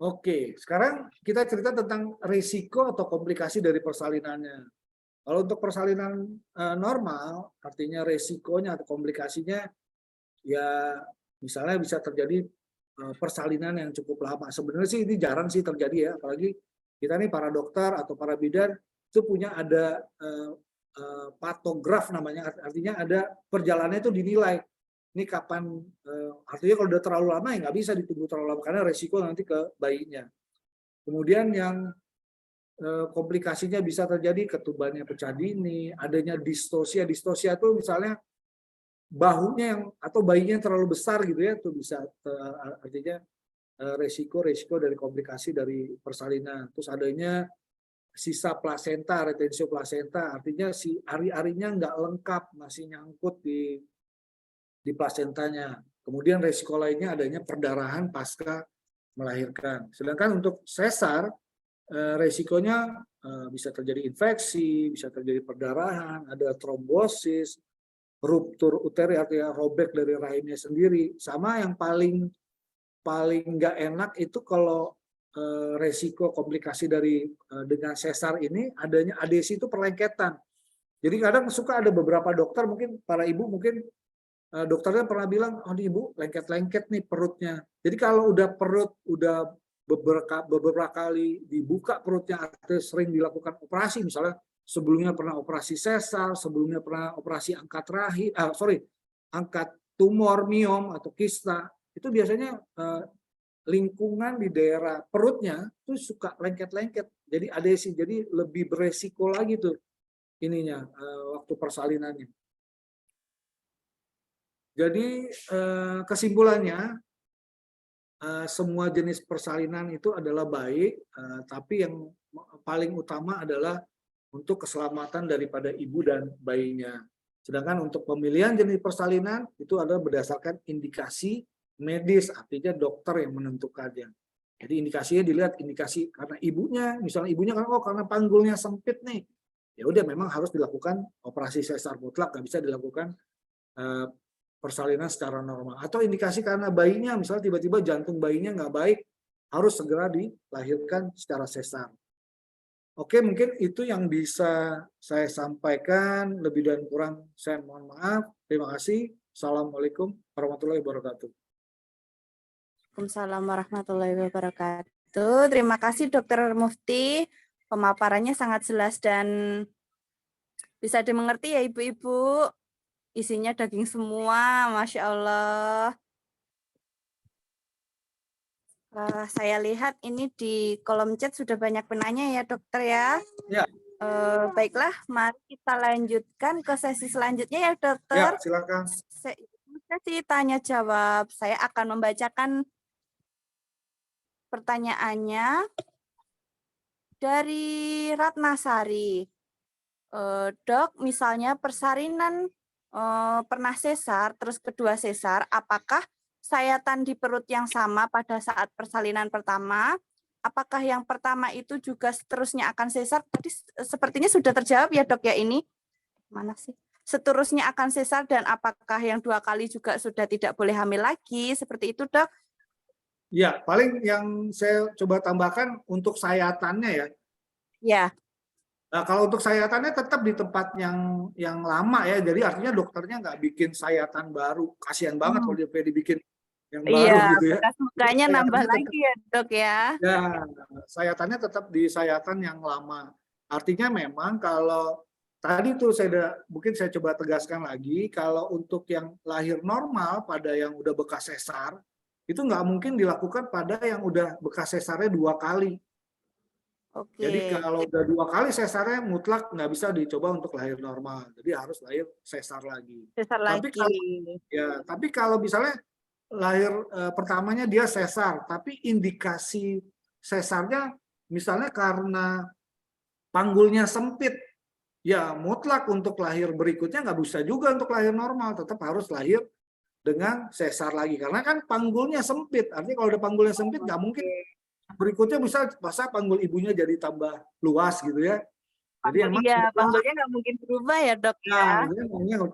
Oke, sekarang kita cerita tentang risiko atau komplikasi dari persalinannya. Kalau untuk persalinan normal, artinya resikonya atau komplikasinya, ya misalnya bisa terjadi persalinan yang cukup lama. Sebenarnya sih ini jarang sih terjadi ya, apalagi kita nih para dokter atau para bidan itu punya ada patograf namanya, artinya ada perjalanannya itu dinilai. Ini kapan, artinya kalau udah terlalu lama ya nggak bisa ditunggu terlalu lama karena resiko nanti ke bayinya. Kemudian yang komplikasinya bisa terjadi ketubannya pecah dini, adanya distosia. Distosia itu misalnya bahunya yang atau bayinya yang terlalu besar gitu ya, itu bisa artinya resiko dari komplikasi dari persalinan. Terus adanya sisa plasenta, retensio plasenta, artinya si ari-arinya nggak lengkap, masih nyangkut di plasentanya. Kemudian resiko lainnya adanya perdarahan pasca melahirkan. Sedangkan untuk sesar resikonya bisa terjadi infeksi, bisa terjadi perdarahan, ada trombosis, ruptur uteri artinya robek dari rahimnya sendiri. Sama yang paling nggak enak itu kalau resiko komplikasi dengan sesar ini adanya adesi itu perlengketan. Jadi kadang suka ada beberapa dokter, mungkin para ibu mungkin dokternya pernah bilang, oh ini ibu lengket-lengket nih perutnya. Jadi kalau udah perut udah beberapa kali dibuka perutnya atau sering dilakukan operasi, misalnya sebelumnya pernah operasi sesar, sebelumnya pernah operasi angkat rahim, angkat tumor miom atau kista, itu biasanya lingkungan di daerah perutnya itu suka lengket-lengket, jadi adesi, jadi lebih beresiko lagi tuh ininya waktu persalinannya. Jadi kesimpulannya semua jenis persalinan itu adalah baik, tapi yang paling utama adalah untuk keselamatan daripada ibu dan bayinya. Sedangkan untuk pemilihan jenis persalinan itu adalah berdasarkan indikasi medis, artinya dokter yang menentukannya. Jadi indikasinya dilihat indikasi karena ibunya, misalnya ibunya kan karena panggulnya sempit nih, ya udah memang harus dilakukan operasi sesar mutlak, nggak bisa dilakukan persalinan secara normal. Atau indikasi karena bayinya, misalnya tiba-tiba jantung bayinya nggak baik, harus segera dilahirkan secara sesar. Oke, mungkin itu yang bisa saya sampaikan. Lebih dan kurang saya mohon maaf. Terima kasih. Assalamualaikum warahmatullahi wabarakatuh. Waalaikumsalam warahmatullahi wabarakatuh. Terima kasih Dokter Mufti. Pemaparannya sangat jelas dan bisa dimengerti ya Ibu-Ibu. Isinya daging semua, Masya Allah. Saya lihat ini di kolom chat sudah banyak penanya ya dokter ya. Ya. Baiklah, mari kita lanjutkan ke sesi selanjutnya ya Ya, dokter. silakan. Sesi tanya jawab. Saya akan membacakan pertanyaannya dari Ratnasari. Dok, misalnya persalinan pernah sesar, terus kedua sesar, apakah sayatan di perut yang sama pada saat persalinan pertama? Apakah yang pertama itu juga seterusnya akan sesar? Tadi sepertinya sudah terjawab ya dok ya ini. Mana sih? Seterusnya akan sesar dan apakah yang 2 kali juga sudah tidak boleh hamil lagi? Seperti itu dok? Ya, paling yang saya coba tambahkan untuk sayatannya ya. Ya. Nah, kalau untuk sayatannya tetap di tempat yang lama ya. Jadi artinya dokternya nggak bikin sayatan baru. Kasihan banget kalau dia dibikin yang baru gitu ya. Bekas mukanya nambah lagi ya dok ya. Ya, sayatannya tetap di sayatan yang lama. Artinya memang kalau tadi tuh mungkin saya coba tegaskan lagi, kalau untuk yang lahir normal pada yang udah bekas sesar, itu nggak mungkin dilakukan pada yang udah bekas sesarnya 2 kali. Oke. Jadi kalau udah 2 kali sesarnya mutlak nggak bisa dicoba untuk lahir normal. Jadi harus lahir sesar lagi. Sesar Tapi lagi. tapi kalau misalnya lahir pertamanya dia sesar, tapi indikasi sesarnya misalnya karena panggulnya sempit, ya mutlak untuk lahir berikutnya nggak bisa juga untuk lahir normal, tetap harus lahir dengan sesar lagi. Karena kan panggulnya sempit, artinya kalau udah panggulnya sempit nggak mungkin berikutnya bisa panggul ibunya jadi tambah luas gitu ya. Jadi emang panggulnya nggak mungkin berubah ya dok ya.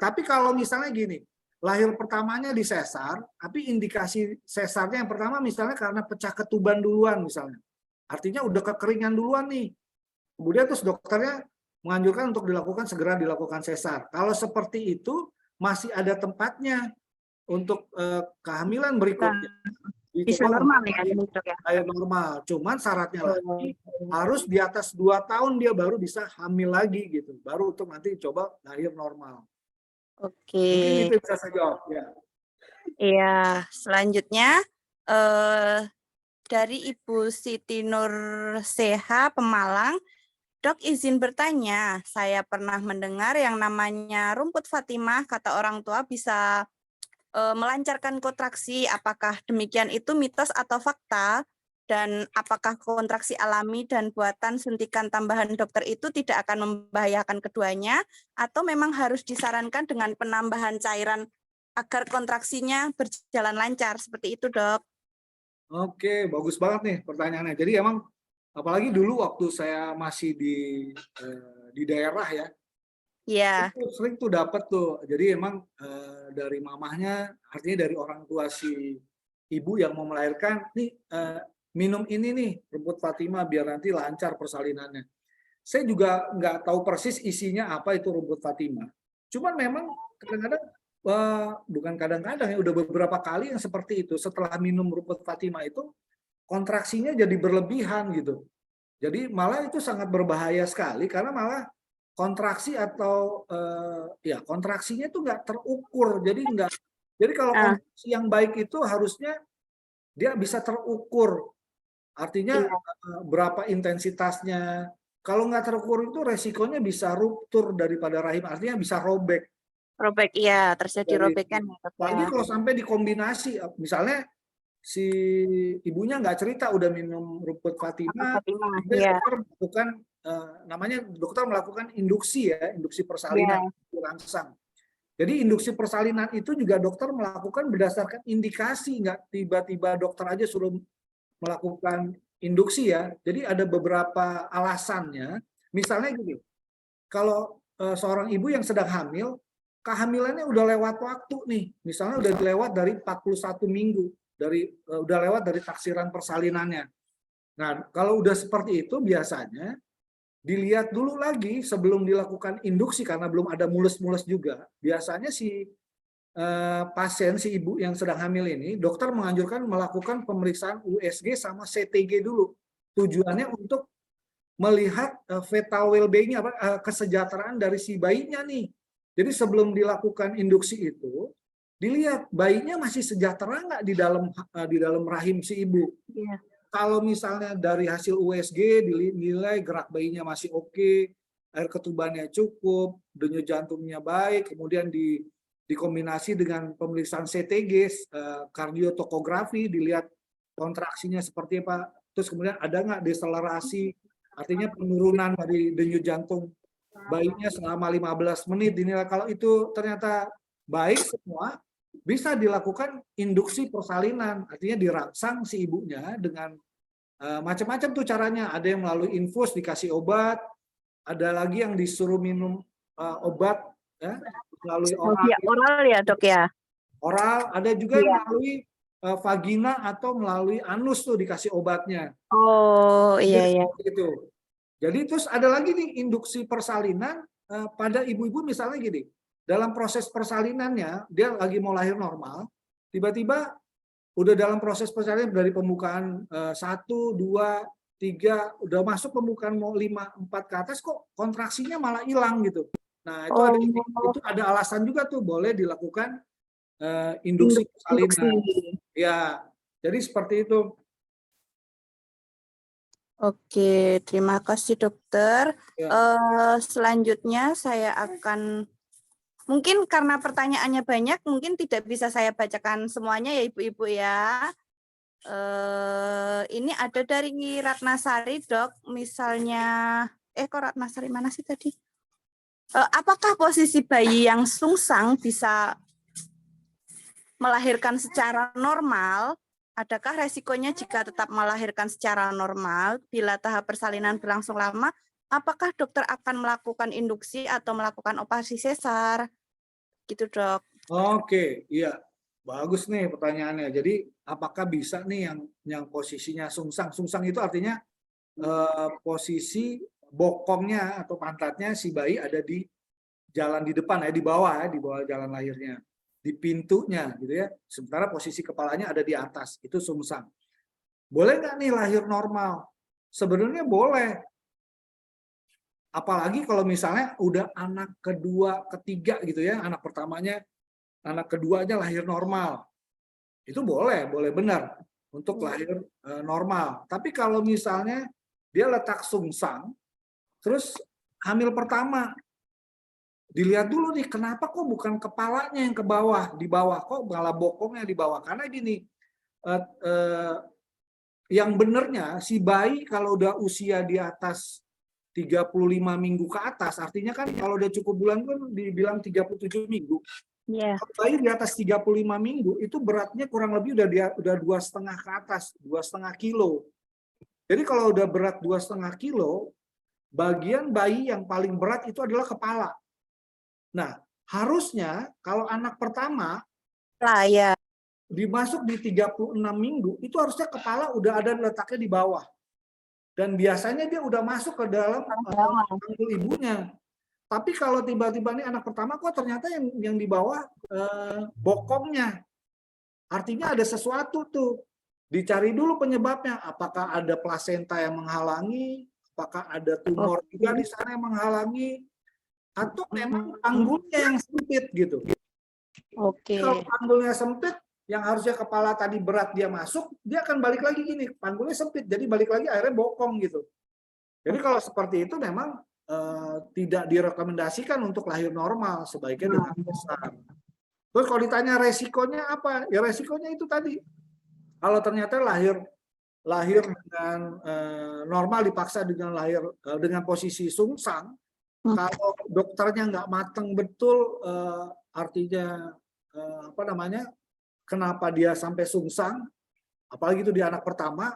Tapi kalau misalnya gini, lahir pertamanya di sesar, tapi indikasi sesarnya yang pertama misalnya karena pecah ketuban duluan misalnya. Artinya udah kekeringan duluan nih. Kemudian terus dokternya menganjurkan untuk segera dilakukan sesar. Kalau seperti itu masih ada tempatnya untuk kehamilan berikutnya. Bisa normal ya dok ya. Lahir normal. Cuman syaratnya lagi harus di atas 2 tahun dia baru bisa hamil lagi gitu. Baru untuk nanti coba lahir normal. Oke. Mungkin itu bisa saya jawab ya. Iya, selanjutnya dari Ibu Siti Nur Seha Pemalang, Dok izin bertanya, saya pernah mendengar yang namanya rumput Fatimah, kata orang tua bisa melancarkan kontraksi. Apakah demikian itu mitos atau fakta? Dan apakah kontraksi alami dan buatan suntikan tambahan dokter itu tidak akan membahayakan keduanya? Atau memang harus disarankan dengan penambahan cairan agar kontraksinya berjalan lancar? Seperti itu dok. Oke, bagus banget nih pertanyaannya. Jadi emang apalagi dulu waktu saya masih di daerah ya, Iya. sering tuh dapat tuh. Jadi emang dari mamahnya, artinya dari orang tua si ibu yang mau melahirkan, nih minum ini nih rumput Fatimah biar nanti lancar persalinannya. Saya juga nggak tahu persis isinya apa itu rumput Fatimah. Cuman memang kadang-kadang bukan kadang-kadang ya udah beberapa kali yang seperti itu. Setelah minum rumput Fatimah itu kontraksinya jadi berlebihan gitu. Jadi malah itu sangat berbahaya sekali karena malah kontraksi atau kontraksinya itu nggak terukur. Jadi kalau kontraksi yang baik itu harusnya dia bisa terukur. Artinya berapa intensitasnya. Kalau nggak terukur itu resikonya bisa ruptur daripada rahim. Artinya bisa robek. Robek, iya, terjadi robekan. Apalagi kalau sampai dikombinasi, misalnya si ibunya nggak cerita udah minum rumput Fatimah, dokter melakukan induksi ya, induksi persalinan rangsang. Jadi induksi persalinan itu juga dokter melakukan berdasarkan indikasi, nggak tiba-tiba dokter aja suruh melakukan induksi ya. Jadi ada beberapa alasannya. Misalnya gini, kalau seorang ibu yang sedang hamil, kehamilannya udah lewat waktu nih, misalnya udah lewat dari 41 minggu, udah lewat dari taksiran persalinannya. Nah, kalau udah seperti itu biasanya dilihat dulu lagi sebelum dilakukan induksi karena belum ada mulus-mulus juga. Biasanya si pasien, si ibu yang sedang hamil ini, dokter menganjurkan melakukan pemeriksaan USG sama CTG dulu. Tujuannya untuk melihat fetal well-being, kesejahteraan dari si bayinya nih. Jadi sebelum dilakukan induksi itu, dilihat bayinya masih sejahtera nggak di dalam rahim si ibu. Iya. Kalau misalnya dari hasil USG dinilai gerak bayinya masih oke, air ketubannya cukup, denyut jantungnya baik, kemudian dikombinasi dengan pemeriksaan CTG, kardiotokografi, dilihat kontraksinya seperti apa, terus kemudian ada nggak deselerasi, artinya penurunan dari denyut jantung bayinya selama 15 menit dinilai. Kalau itu ternyata baik semua, bisa dilakukan induksi persalinan, artinya dirangsang si ibunya dengan macam-macam tuh caranya. Ada yang melalui infus dikasih obat, ada lagi yang disuruh minum obat ya, melalui Oral ya dok ya? Oral, ada juga yang melalui vagina atau melalui anus tuh dikasih obatnya. Oh iya. Gitu. Jadi terus ada lagi nih induksi persalinan pada ibu-ibu misalnya gini, dalam proses persalinannya dia lagi mau lahir normal, tiba-tiba udah dalam proses persalinan dari pembukaan 1, 2, 3, udah masuk pembukaan mau 5, 4 ke atas kok kontraksinya malah hilang gitu. Nah itu ada alasan juga tuh boleh dilakukan induksi persalinan. Ya, jadi seperti itu. Oke, terima kasih dokter. Selanjutnya saya akan, mungkin karena pertanyaannya banyak, mungkin tidak bisa saya bacakan semuanya ya ibu-ibu ya. Ini ada dari Ratnasari dok, misalnya, kok Ratnasari mana sih tadi? Apakah posisi bayi yang sungsang bisa melahirkan secara normal? Adakah resikonya jika tetap melahirkan secara normal bila tahap persalinan berlangsung lama? Apakah dokter akan melakukan induksi atau melakukan operasi sesar? Gitu dok. Oke, iya. Bagus nih pertanyaannya. Jadi apakah bisa nih yang posisinya sungsang? Sungsang itu artinya posisi bokongnya atau pantatnya si bayi ada di jalan di depan ya, di bawah jalan lahirnya, di pintunya gitu ya. Sementara posisi kepalanya ada di atas, itu sungsang. Boleh nggak nih lahir normal? Sebenarnya boleh. Apalagi kalau misalnya udah anak kedua, ketiga gitu ya, anak pertamanya, anak keduanya lahir normal. Itu boleh benar untuk lahir normal. Tapi kalau misalnya dia letak sungsang, terus hamil pertama, dilihat dulu nih kenapa kok bukan kepalanya yang ke bawah, di bawah, kok malah bokongnya di bawah. Karena gini, yang benernya si bayi kalau udah usia di atas 35 minggu ke atas, artinya kan kalau udah cukup bulan kan dibilang 37 minggu. Yeah. Kalau bayi di atas 35 minggu itu beratnya kurang lebih udah 2,5 ke atas, 2,5 kilo. Jadi kalau udah berat 2,5 kilo, bagian bayi yang paling berat itu adalah kepala. Nah, harusnya kalau anak pertama dimasuk di 36 minggu, itu harusnya kepala udah ada letaknya di bawah. Dan biasanya dia udah masuk ke dalam panggul ibunya. Tapi kalau tiba-tiba nih anak pertama kok ternyata yang di bawah bokongnya. Artinya ada sesuatu tuh. Dicari dulu penyebabnya. Apakah ada plasenta yang menghalangi? Apakah ada tumor juga di sana yang menghalangi? Atau memang panggulnya yang sempit gitu. Oke. Kalau panggulnya sempit, yang harusnya kepala tadi berat dia masuk, dia akan balik lagi gini, panggulnya sempit, jadi balik lagi akhirnya bokong gitu. Jadi kalau seperti itu memang tidak direkomendasikan untuk lahir normal, sebaiknya dengan besar. Terus kalau ditanya resikonya apa? Ya resikonya itu tadi. Kalau ternyata lahir dengan normal dipaksa dengan lahir dengan posisi sungsang, kalau dokternya nggak mateng betul, artinya kenapa dia sampai sungsang, apalagi itu di anak pertama,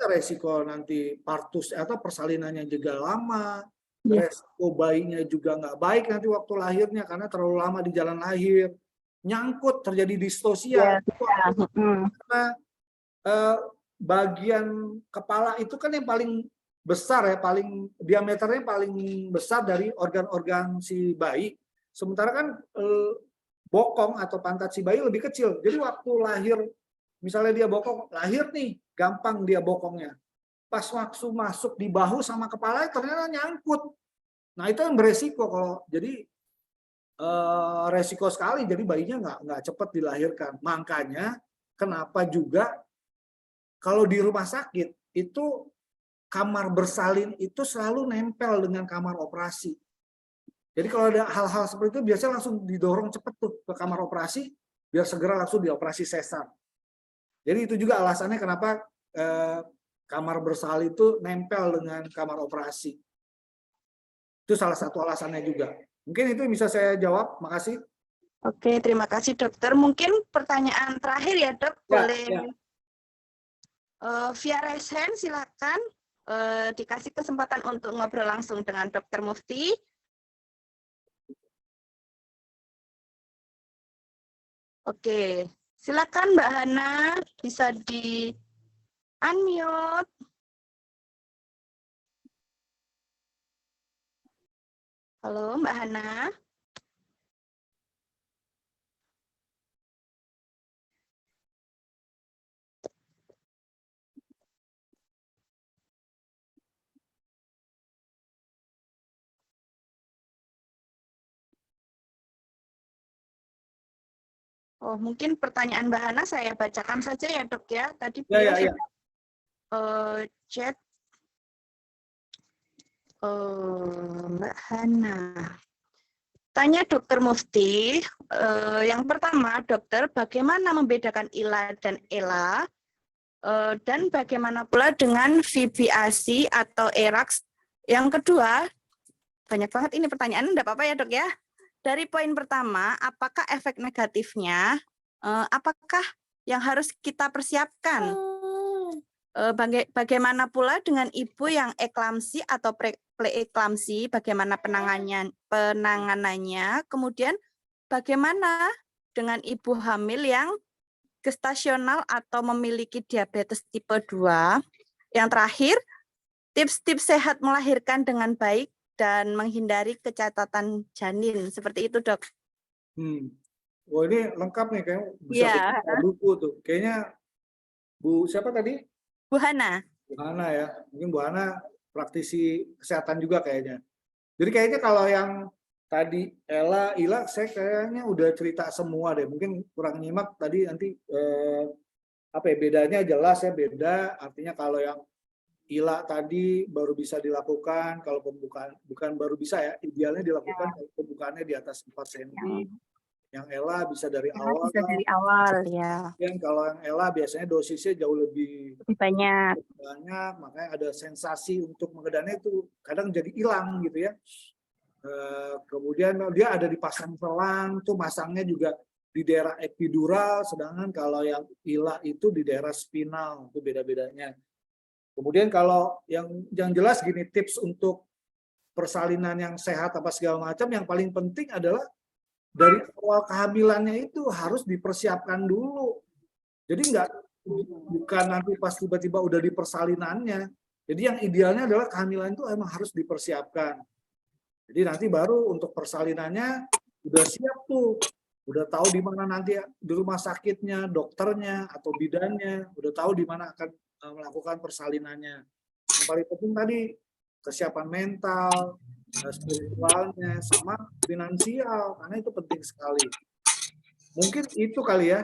resiko nanti partus atau persalinannya juga lama, resiko bayinya juga nggak baik nanti waktu lahirnya karena terlalu lama di jalan lahir, nyangkut, terjadi distosia. Karena bagian kepala itu kan yang paling besar ya, paling diameternya paling besar dari organ-organ si bayi. Sementara kan bokong atau pantat si bayi lebih kecil. Jadi waktu lahir, misalnya dia bokong, lahir nih, gampang dia bokongnya. Pas waktu masuk di bahu sama kepala ternyata nyangkut. Nah itu yang beresiko kalau jadi resiko sekali. Jadi bayinya nggak cepat dilahirkan. Makanya kenapa juga kalau di rumah sakit itu kamar bersalin itu selalu nempel dengan kamar operasi. Jadi kalau ada hal-hal seperti itu biasanya langsung didorong cepat tuh ke kamar operasi biar segera langsung dioperasi sesar. Jadi itu juga alasannya kenapa kamar bersalin itu nempel dengan kamar operasi. Itu salah satu alasannya juga. Mungkin itu yang bisa saya jawab. Makasih. Oke, terima kasih dokter. Mungkin pertanyaan terakhir ya dok, boleh via raise hand silakan. Dikasih kesempatan untuk ngobrol langsung dengan Dokter Mufti. Oke, silakan Mbak Hana, bisa di unmute. Halo Mbak Hana. Oh, mungkin pertanyaan Mbak Hana saya bacakan saja ya dok ya. Tadi beliau sudah chat. Mbak Hana. Tanya Dokter Mufti, yang pertama dokter, bagaimana membedakan ILA dan ELA? Dan bagaimana pula dengan VBAC atau ERAX? Yang kedua, banyak banget ini pertanyaan, enggak apa-apa ya dok ya. Dari poin pertama, apakah efek negatifnya, apakah yang harus kita persiapkan? Bagaimana pula dengan ibu yang eklamsi atau preeklamsi, bagaimana penanganannya? Kemudian bagaimana dengan ibu hamil yang gestasional atau memiliki diabetes tipe 2? Yang terakhir, tips-tips sehat melahirkan dengan baik dan menghindari kecacatan janin. Seperti itu, dok. Wah, ini lengkap nih, kayaknya bisa bikin buku tuh. Kayaknya Bu siapa tadi? Bu Hana. Bu Hana ya. Mungkin Bu Hana praktisi kesehatan juga kayaknya. Jadi kayaknya kalau yang tadi Ila, saya kayaknya udah cerita semua deh. Mungkin kurang nyimak tadi, nanti apa ya, bedanya jelas ya, beda. Artinya kalau yang Ila tadi baru bisa dilakukan, kalau pembukaan bukan baru bisa ya, idealnya dilakukan kalau pembukaannya di atas 4 cm. Yang Ella bisa dari awal. Bisa dari awal ya. Dan kalau yang Ella biasanya dosisnya jauh lebih banyak, makanya ada sensasi untuk mengedannya itu kadang jadi hilang gitu ya. Kemudian dia ada di pasang selang, tuh masangnya juga di daerah epidural, sedangkan kalau yang Ila itu di daerah spinal, itu beda-bedanya. Kemudian kalau yang jelas gini, tips untuk persalinan yang sehat apa segala macam, yang paling penting adalah dari awal kehamilannya itu harus dipersiapkan dulu. Jadi bukan nanti pas tiba-tiba udah di persalinannya. Jadi yang idealnya adalah kehamilan itu emang harus dipersiapkan. Jadi nanti baru untuk persalinannya udah siap tuh. Udah tahu di mana nanti di rumah sakitnya, dokternya atau bidannya, udah tahu di mana akan melakukan persalinannya. Yang paling penting tadi kesiapan mental, spiritualnya, sama finansial, karena itu penting sekali. Mungkin itu kali ya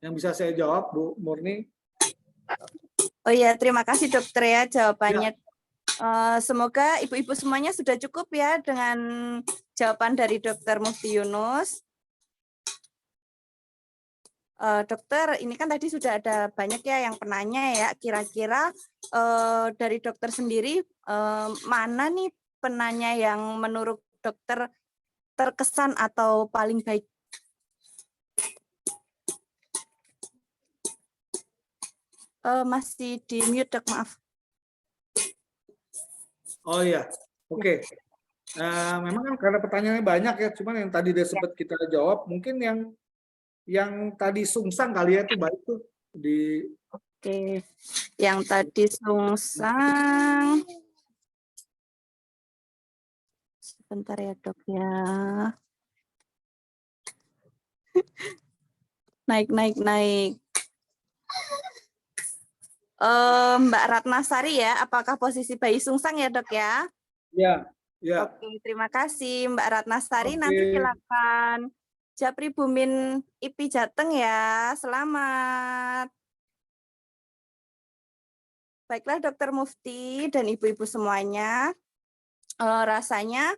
yang bisa saya jawab, Bu Murni. Oh iya, terima kasih dokter ya jawabannya. Semoga ibu-ibu semuanya sudah cukup ya dengan jawaban dari Dokter Mufti Yunus. Dokter, ini kan tadi sudah ada banyak ya yang penanya ya. Kira-kira dari dokter sendiri mana nih penanya yang menurut dokter terkesan atau paling baik? Masih di mute dok, maaf. Oh iya, Oke. Memang kan karena pertanyaannya banyak ya, cuman yang tadi dia sempat kita jawab, mungkin yang tadi sungsang kali ya itu baik tuh di Oke, yang tadi sungsang. Sebentar ya dok ya. Naik. Mbak Ratnasari ya, apakah posisi bayi sungsang ya dok ya? ya. Oke, terima kasih Mbak Ratnasari. Oke. Nanti silakan Japri Bumin IPI Jateng ya. Selamat. Baiklah Dokter Mufti dan ibu-ibu semuanya. Rasanya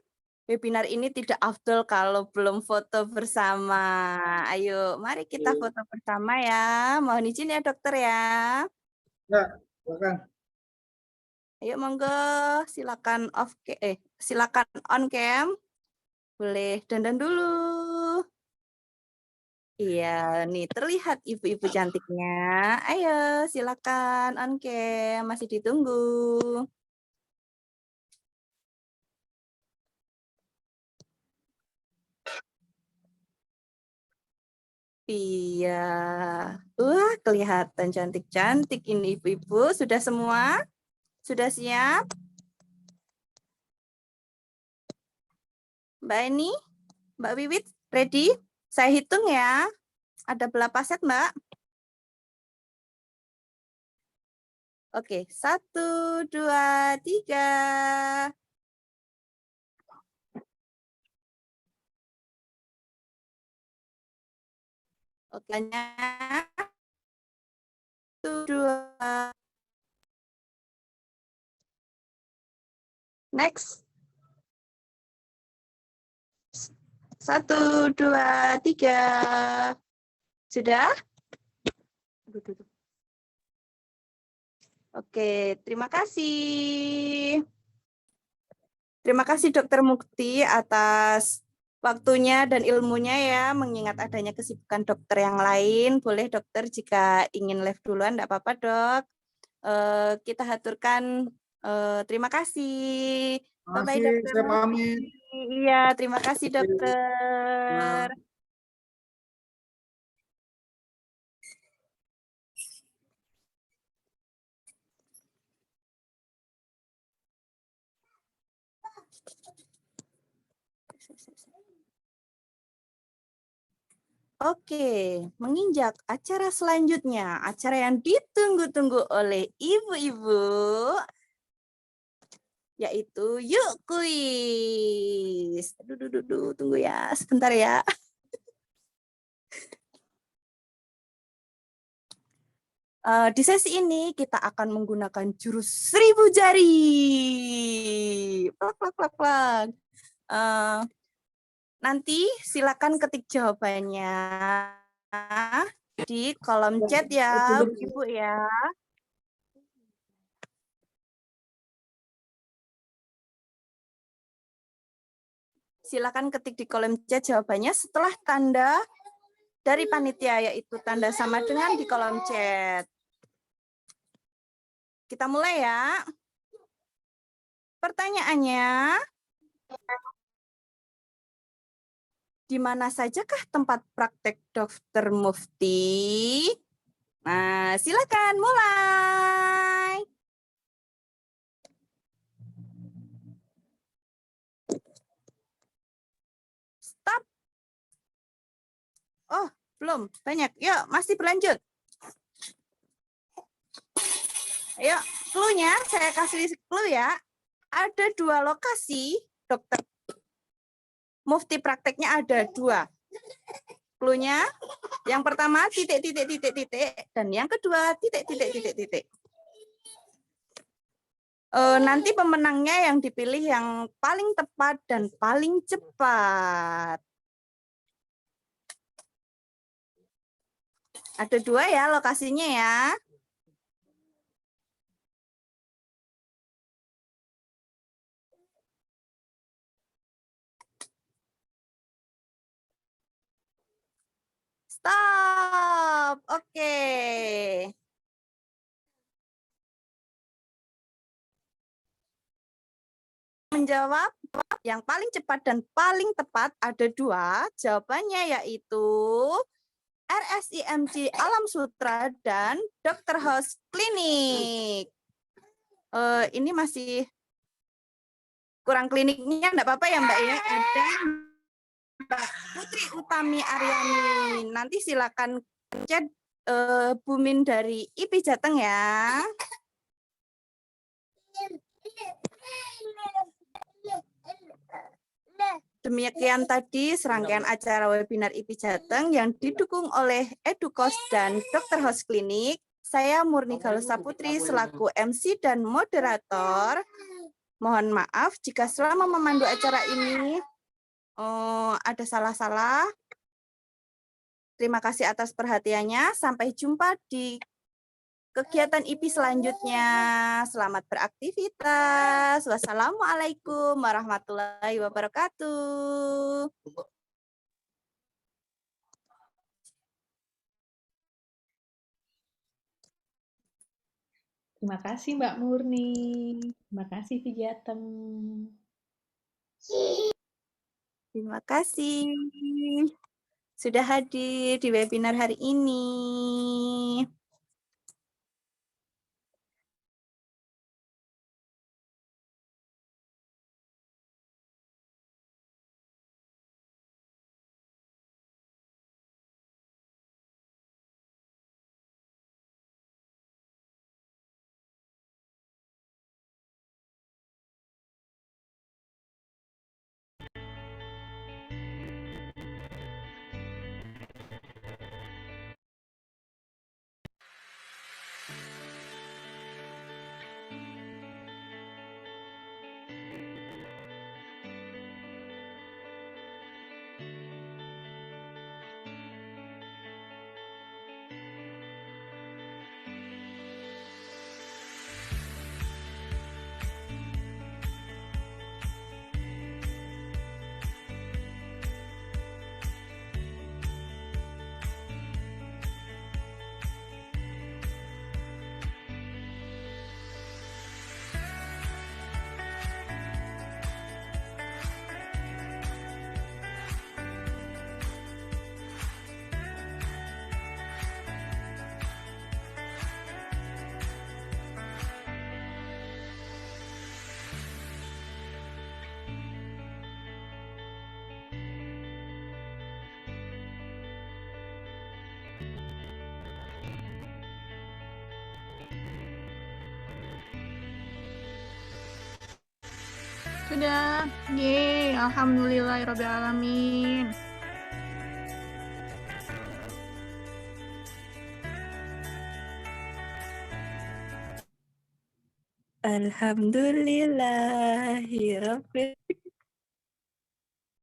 webinar ini tidak afdol kalau belum foto bersama. Ayo, mari kita foto bersama ya. Mohon izin ya dokter ya. Ya, silakan. Ayo monggo, silakan silakan on cam. Boleh dandan dulu. Iya, nih terlihat ibu-ibu cantiknya. Ayo, silakan on cam, masih ditunggu. Iya. Wah, kelihatan cantik-cantik ini ibu-ibu. Sudah semua? Sudah siap? Mbak Eni, Mbak Wiwit, ready? Saya hitung ya. Ada berapa set, Mbak? Oke, 1, 2, 3. Oke, 1, 2. Next. 1, 2, 3. Sudah? Oke, terima kasih. Terima kasih Dokter Mukti atas waktunya dan ilmunya ya, mengingat adanya kesibukan dokter yang lain. Boleh dokter jika ingin live duluan, enggak apa-apa dok. Kita haturkan terima kasih. Bye-bye dokter. Saya pamit. Iya, terima kasih dokter. Oke, menginjak acara selanjutnya, acara yang ditunggu-tunggu oleh ibu-ibu, yaitu Yuk Kuis. Aduh, tunggu ya, sebentar ya. Di sesi ini kita akan menggunakan jurus 1000 jari. Plak, plak, plak, plak. Nanti silakan ketik jawabannya di kolom chat ya, Ibu ya. Silakan ketik di kolom chat jawabannya setelah tanda dari panitia, yaitu tanda sama dengan di kolom chat. Kita mulai ya. Pertanyaannya, di mana sajakah tempat praktek Dokter Mufti? Nah, silakan mulai. Stop. Oh, belum. Banyak. Yuk, masih berlanjut. Ayo, clue-nya saya kasih clue ya. Ada 2 lokasi dokter Mufti prakteknya ada 2. Clue-nya yang pertama titik, dan yang kedua titik. Nanti pemenangnya yang dipilih yang paling tepat dan paling cepat. Ada 2 ya lokasinya ya. Stop. Oke. menjawab? Yang paling cepat dan paling tepat ada 2. Jawabannya yaitu RSIMC Alam Sutra dan Dr. House Klinik. Ini masih kurang kliniknya, enggak apa-apa ya Mbak ya. Ada Mbak Putri Utami Aryani. Nanti silakan chat Bumin dari IP Jateng ya. Demikian tadi serangkaian acara webinar IP Jateng yang didukung oleh Edukos dan Dr. House Klinik. Saya Murni Galusa Putri selaku MC dan moderator. Mohon maaf jika selama memandu acara ini ada salah-salah. Terima kasih atas perhatiannya. Sampai jumpa di kegiatan IP selanjutnya. Selamat beraktivitas. Wassalamualaikum warahmatullahi wabarakatuh. Terima kasih Mbak Murni. Terima kasih Vijateng. Terima kasih sudah hadir di webinar hari ini. Sudah, yeay, alhamdulillahirrabbilalamin. Alhamdulillahirabbil